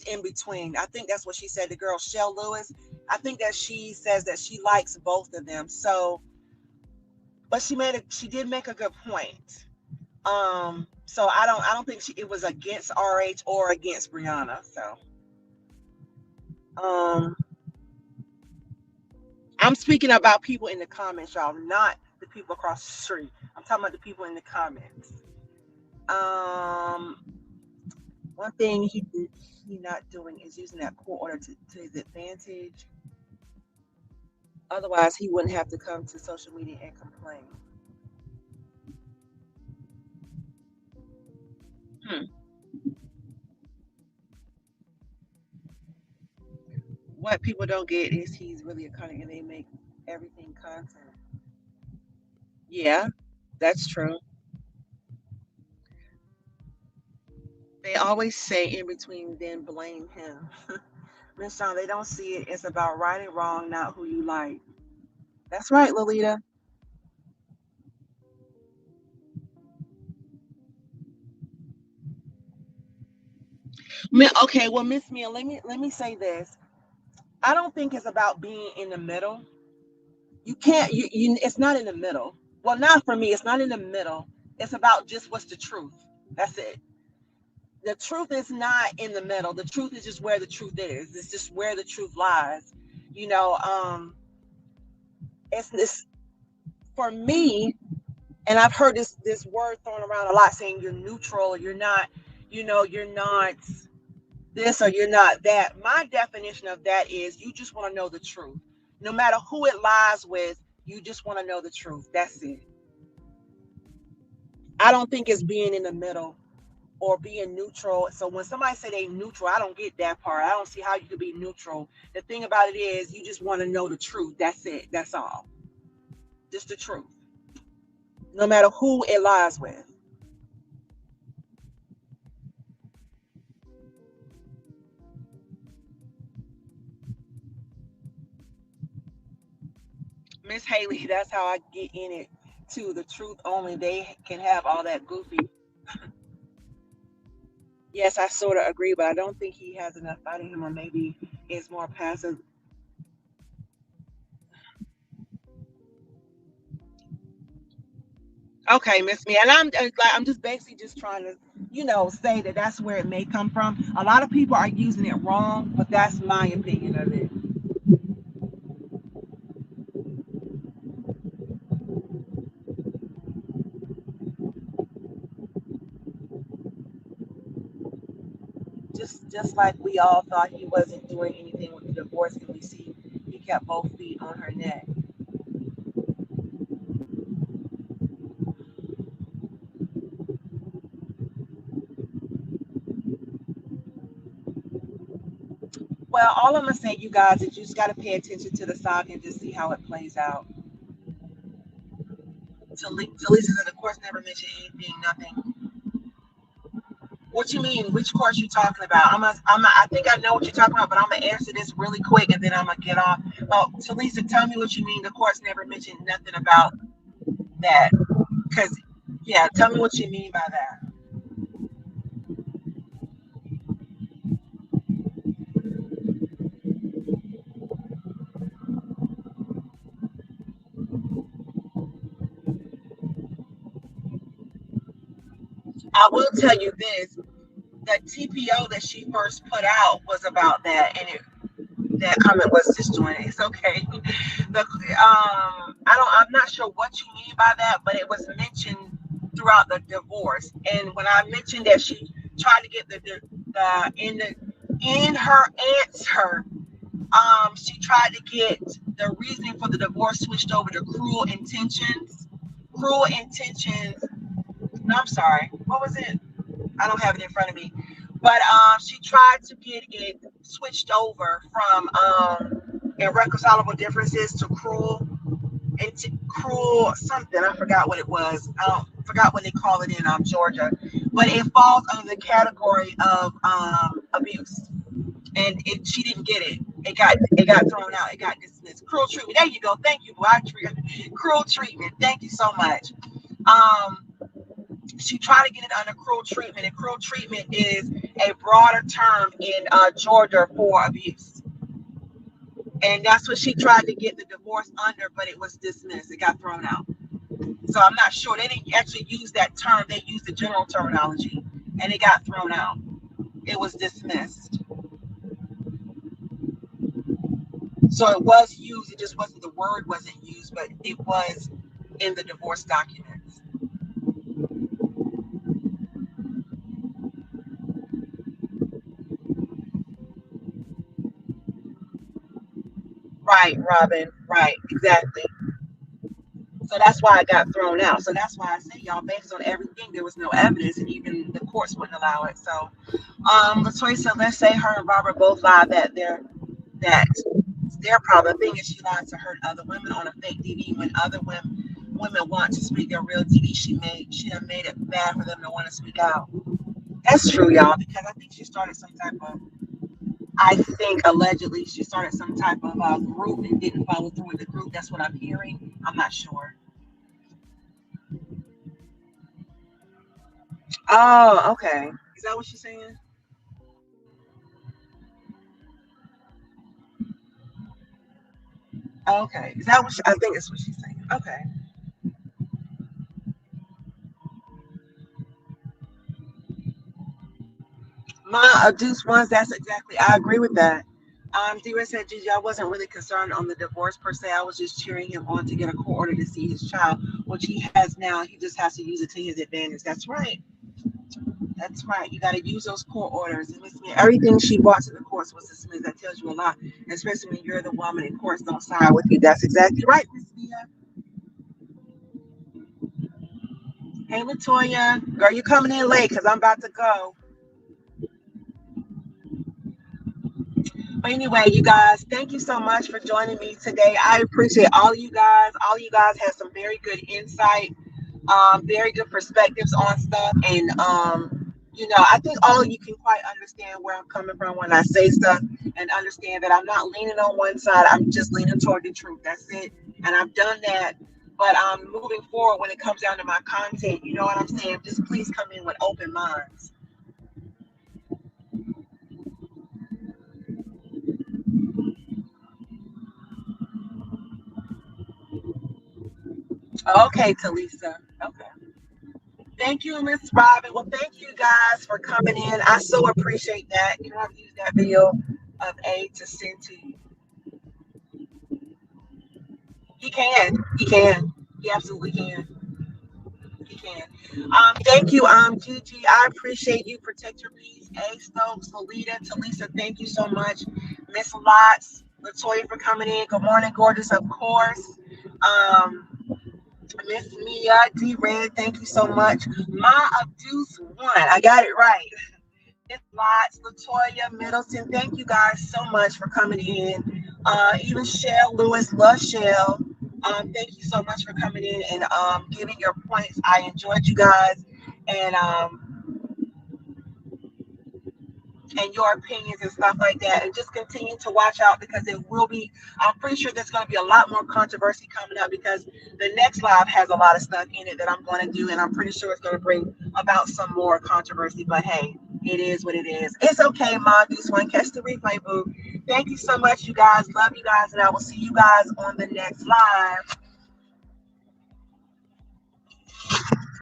in between. I think that's what she said. The girl Shell Lewis. I think that she says that she likes both of them. So, but she did make a good point. So I don't think it was against RH or against Brianna. So, um, I'm speaking about people in the comments, y'all, not the people across the street. I'm talking about the people in the comments. Um, One thing he not doing is using that court order to his advantage. Otherwise, he wouldn't have to come to social media and complain. Hmm. What people don't get is he's really a cunning and they make everything content. Yeah, that's true. They always say in between, then blame him. Miss John, they don't see it. It's about right and wrong, not who you like. That's right, Lolita. Okay, well, Miss Mia, let me say this. I don't think it's about being in the middle. You can't. You. It's not in the middle. Well, not for me. It's not in the middle. It's about just what's the truth. That's it. The truth is not in the middle. The truth is just where the truth is. It's just where the truth lies. You know. It's this for me. And I've heard this word thrown around a lot, saying you're neutral or you're not. You're not this or you're not that. My definition of that is you just want to know the truth. No matter who it lies with, you just want to know the truth. That's it. I don't think it's being in the middle or being neutral. So when somebody say they neutral, I don't get that part. I don't see how you could be neutral. The thing about it is you just want to know the truth. That's it. That's all. Just the truth. No matter who it lies with. Miss Haley, that's how I get in it too. The truth only. They can have all that goofy. Yes, I sort of agree, but I don't think he has enough fight in him, or maybe it's more passive. Okay, Miss Me, and I'm just basically just trying to, say that that's where it may come from. A lot of people are using it wrong, but that's my opinion of it. Just like we all thought he wasn't doing anything with the divorce, and we see he kept both feet on her neck. Well, all I'm gonna say, you guys, is you just got to pay attention to the saga and just see how it plays out. Talisa said the course never mentioned anything, nothing. What you mean? Which course you talking about? I think I know what you're talking about, but I'm gonna answer this really quick and then I'm gonna get off. Oh, Talisa, tell me what you mean. The course never mentioned nothing about that. Cause yeah, tell me what you mean by that. I will tell you this: the TPO that she first put out was about that, and that comment was just doing it. It's okay. I'm not sure what you mean by that, but it was mentioned throughout the divorce. And when I mentioned that she tried to get in her answer, she tried to get the reasoning for the divorce switched over to cruel intentions. Cruel intentions. No, I'm sorry. What was it? I don't have it in front of me. But she tried to get it switched over from irreconcilable differences to cruel cruel something. I forgot what it was. I forgot what they call it in Georgia, but it falls under the category of abuse. And she didn't get it. It got thrown out. It got dismissed. Cruel treatment. There you go. Thank you, cruel treatment. Thank you so much. She tried to get it under cruel treatment, and cruel treatment is a broader term in Georgia for abuse. And that's what she tried to get the divorce under, but it was dismissed. It got thrown out. So I'm not sure. They didn't actually use that term. They used the general terminology, and it got thrown out. It was dismissed. So it was used. It just wasn't, the word wasn't used, but it was in the divorce documents. Right, Robin. Right, exactly. So that's why it got thrown out. So that's why I say, y'all, based on everything, there was no evidence, and even the courts wouldn't allow it. So, Latoya said, let's say her and Robert both lied that their problem. The thing is, she lied to hurt other women on a fake DV. When other women want to speak their real DV, she done made it bad for them to want to speak out. That's true, y'all, because I think she started some type of, I think allegedly she started some type of group and didn't follow through with the group. That's what I'm hearing. I'm not sure. Oh, okay. Is that what she's saying? Okay. Is that what I think that's what she's saying. Okay. My deuce ones, that's exactly, I agree with that. Dira said, Gigi, I wasn't really concerned on the divorce per se. I was just cheering him on to get a court order to see his child, which he has now. He just has to use it to his advantage. That's right. That's right. You got to use those court orders. And listen, everything she brought to the courts was dismissed. That tells you a lot, especially when you're the woman and courts don't side with you. That's exactly right, Miss Mia. Hey, Latoya. Girl, you coming in late because I'm about to go. But anyway, you guys, thank you so much for joining me today. I appreciate all of you guys. All of you guys had some very good insight, very good perspectives on stuff. And, I think all of you can quite understand where I'm coming from when I say stuff, and understand that I'm not leaning on one side. I'm just leaning toward the truth. That's it. And I've done that. But moving forward, when it comes down to my content, you know what I'm saying? Just please come in with open minds. Okay, Talisa. Okay. Thank you, Miss Robin. Well, thank you guys for coming in. I so appreciate that. Can I use that video of A to send to you? He can. He can. He absolutely can. He can. Thank you, Gigi. I appreciate you. Protect your peace. A Stokes, Lolita, Talisa, thank you so much. Miss Lots, Latoya for coming in. Good morning, gorgeous, of course. Miss Mia, D Red, thank you so much. My Abuse One, I got it right. Miss Lots, Latoya, Middleton, thank you guys so much for coming in. Even Shell Lewis, love Shell. Thank you so much for coming in and giving your points. I enjoyed you guys and your opinions and stuff like that. And just continue to watch out, because it will be, I'm pretty sure there's going to be a lot more controversy coming up, because the next live has a lot of stuff in it that I'm going to do. And I'm pretty sure it's going to bring about some more controversy. But hey, it is what it is. It's okay, Mom. This one, catch the replay, boo. Thank you so much, you guys. Love you guys. And I will see you guys on the next live.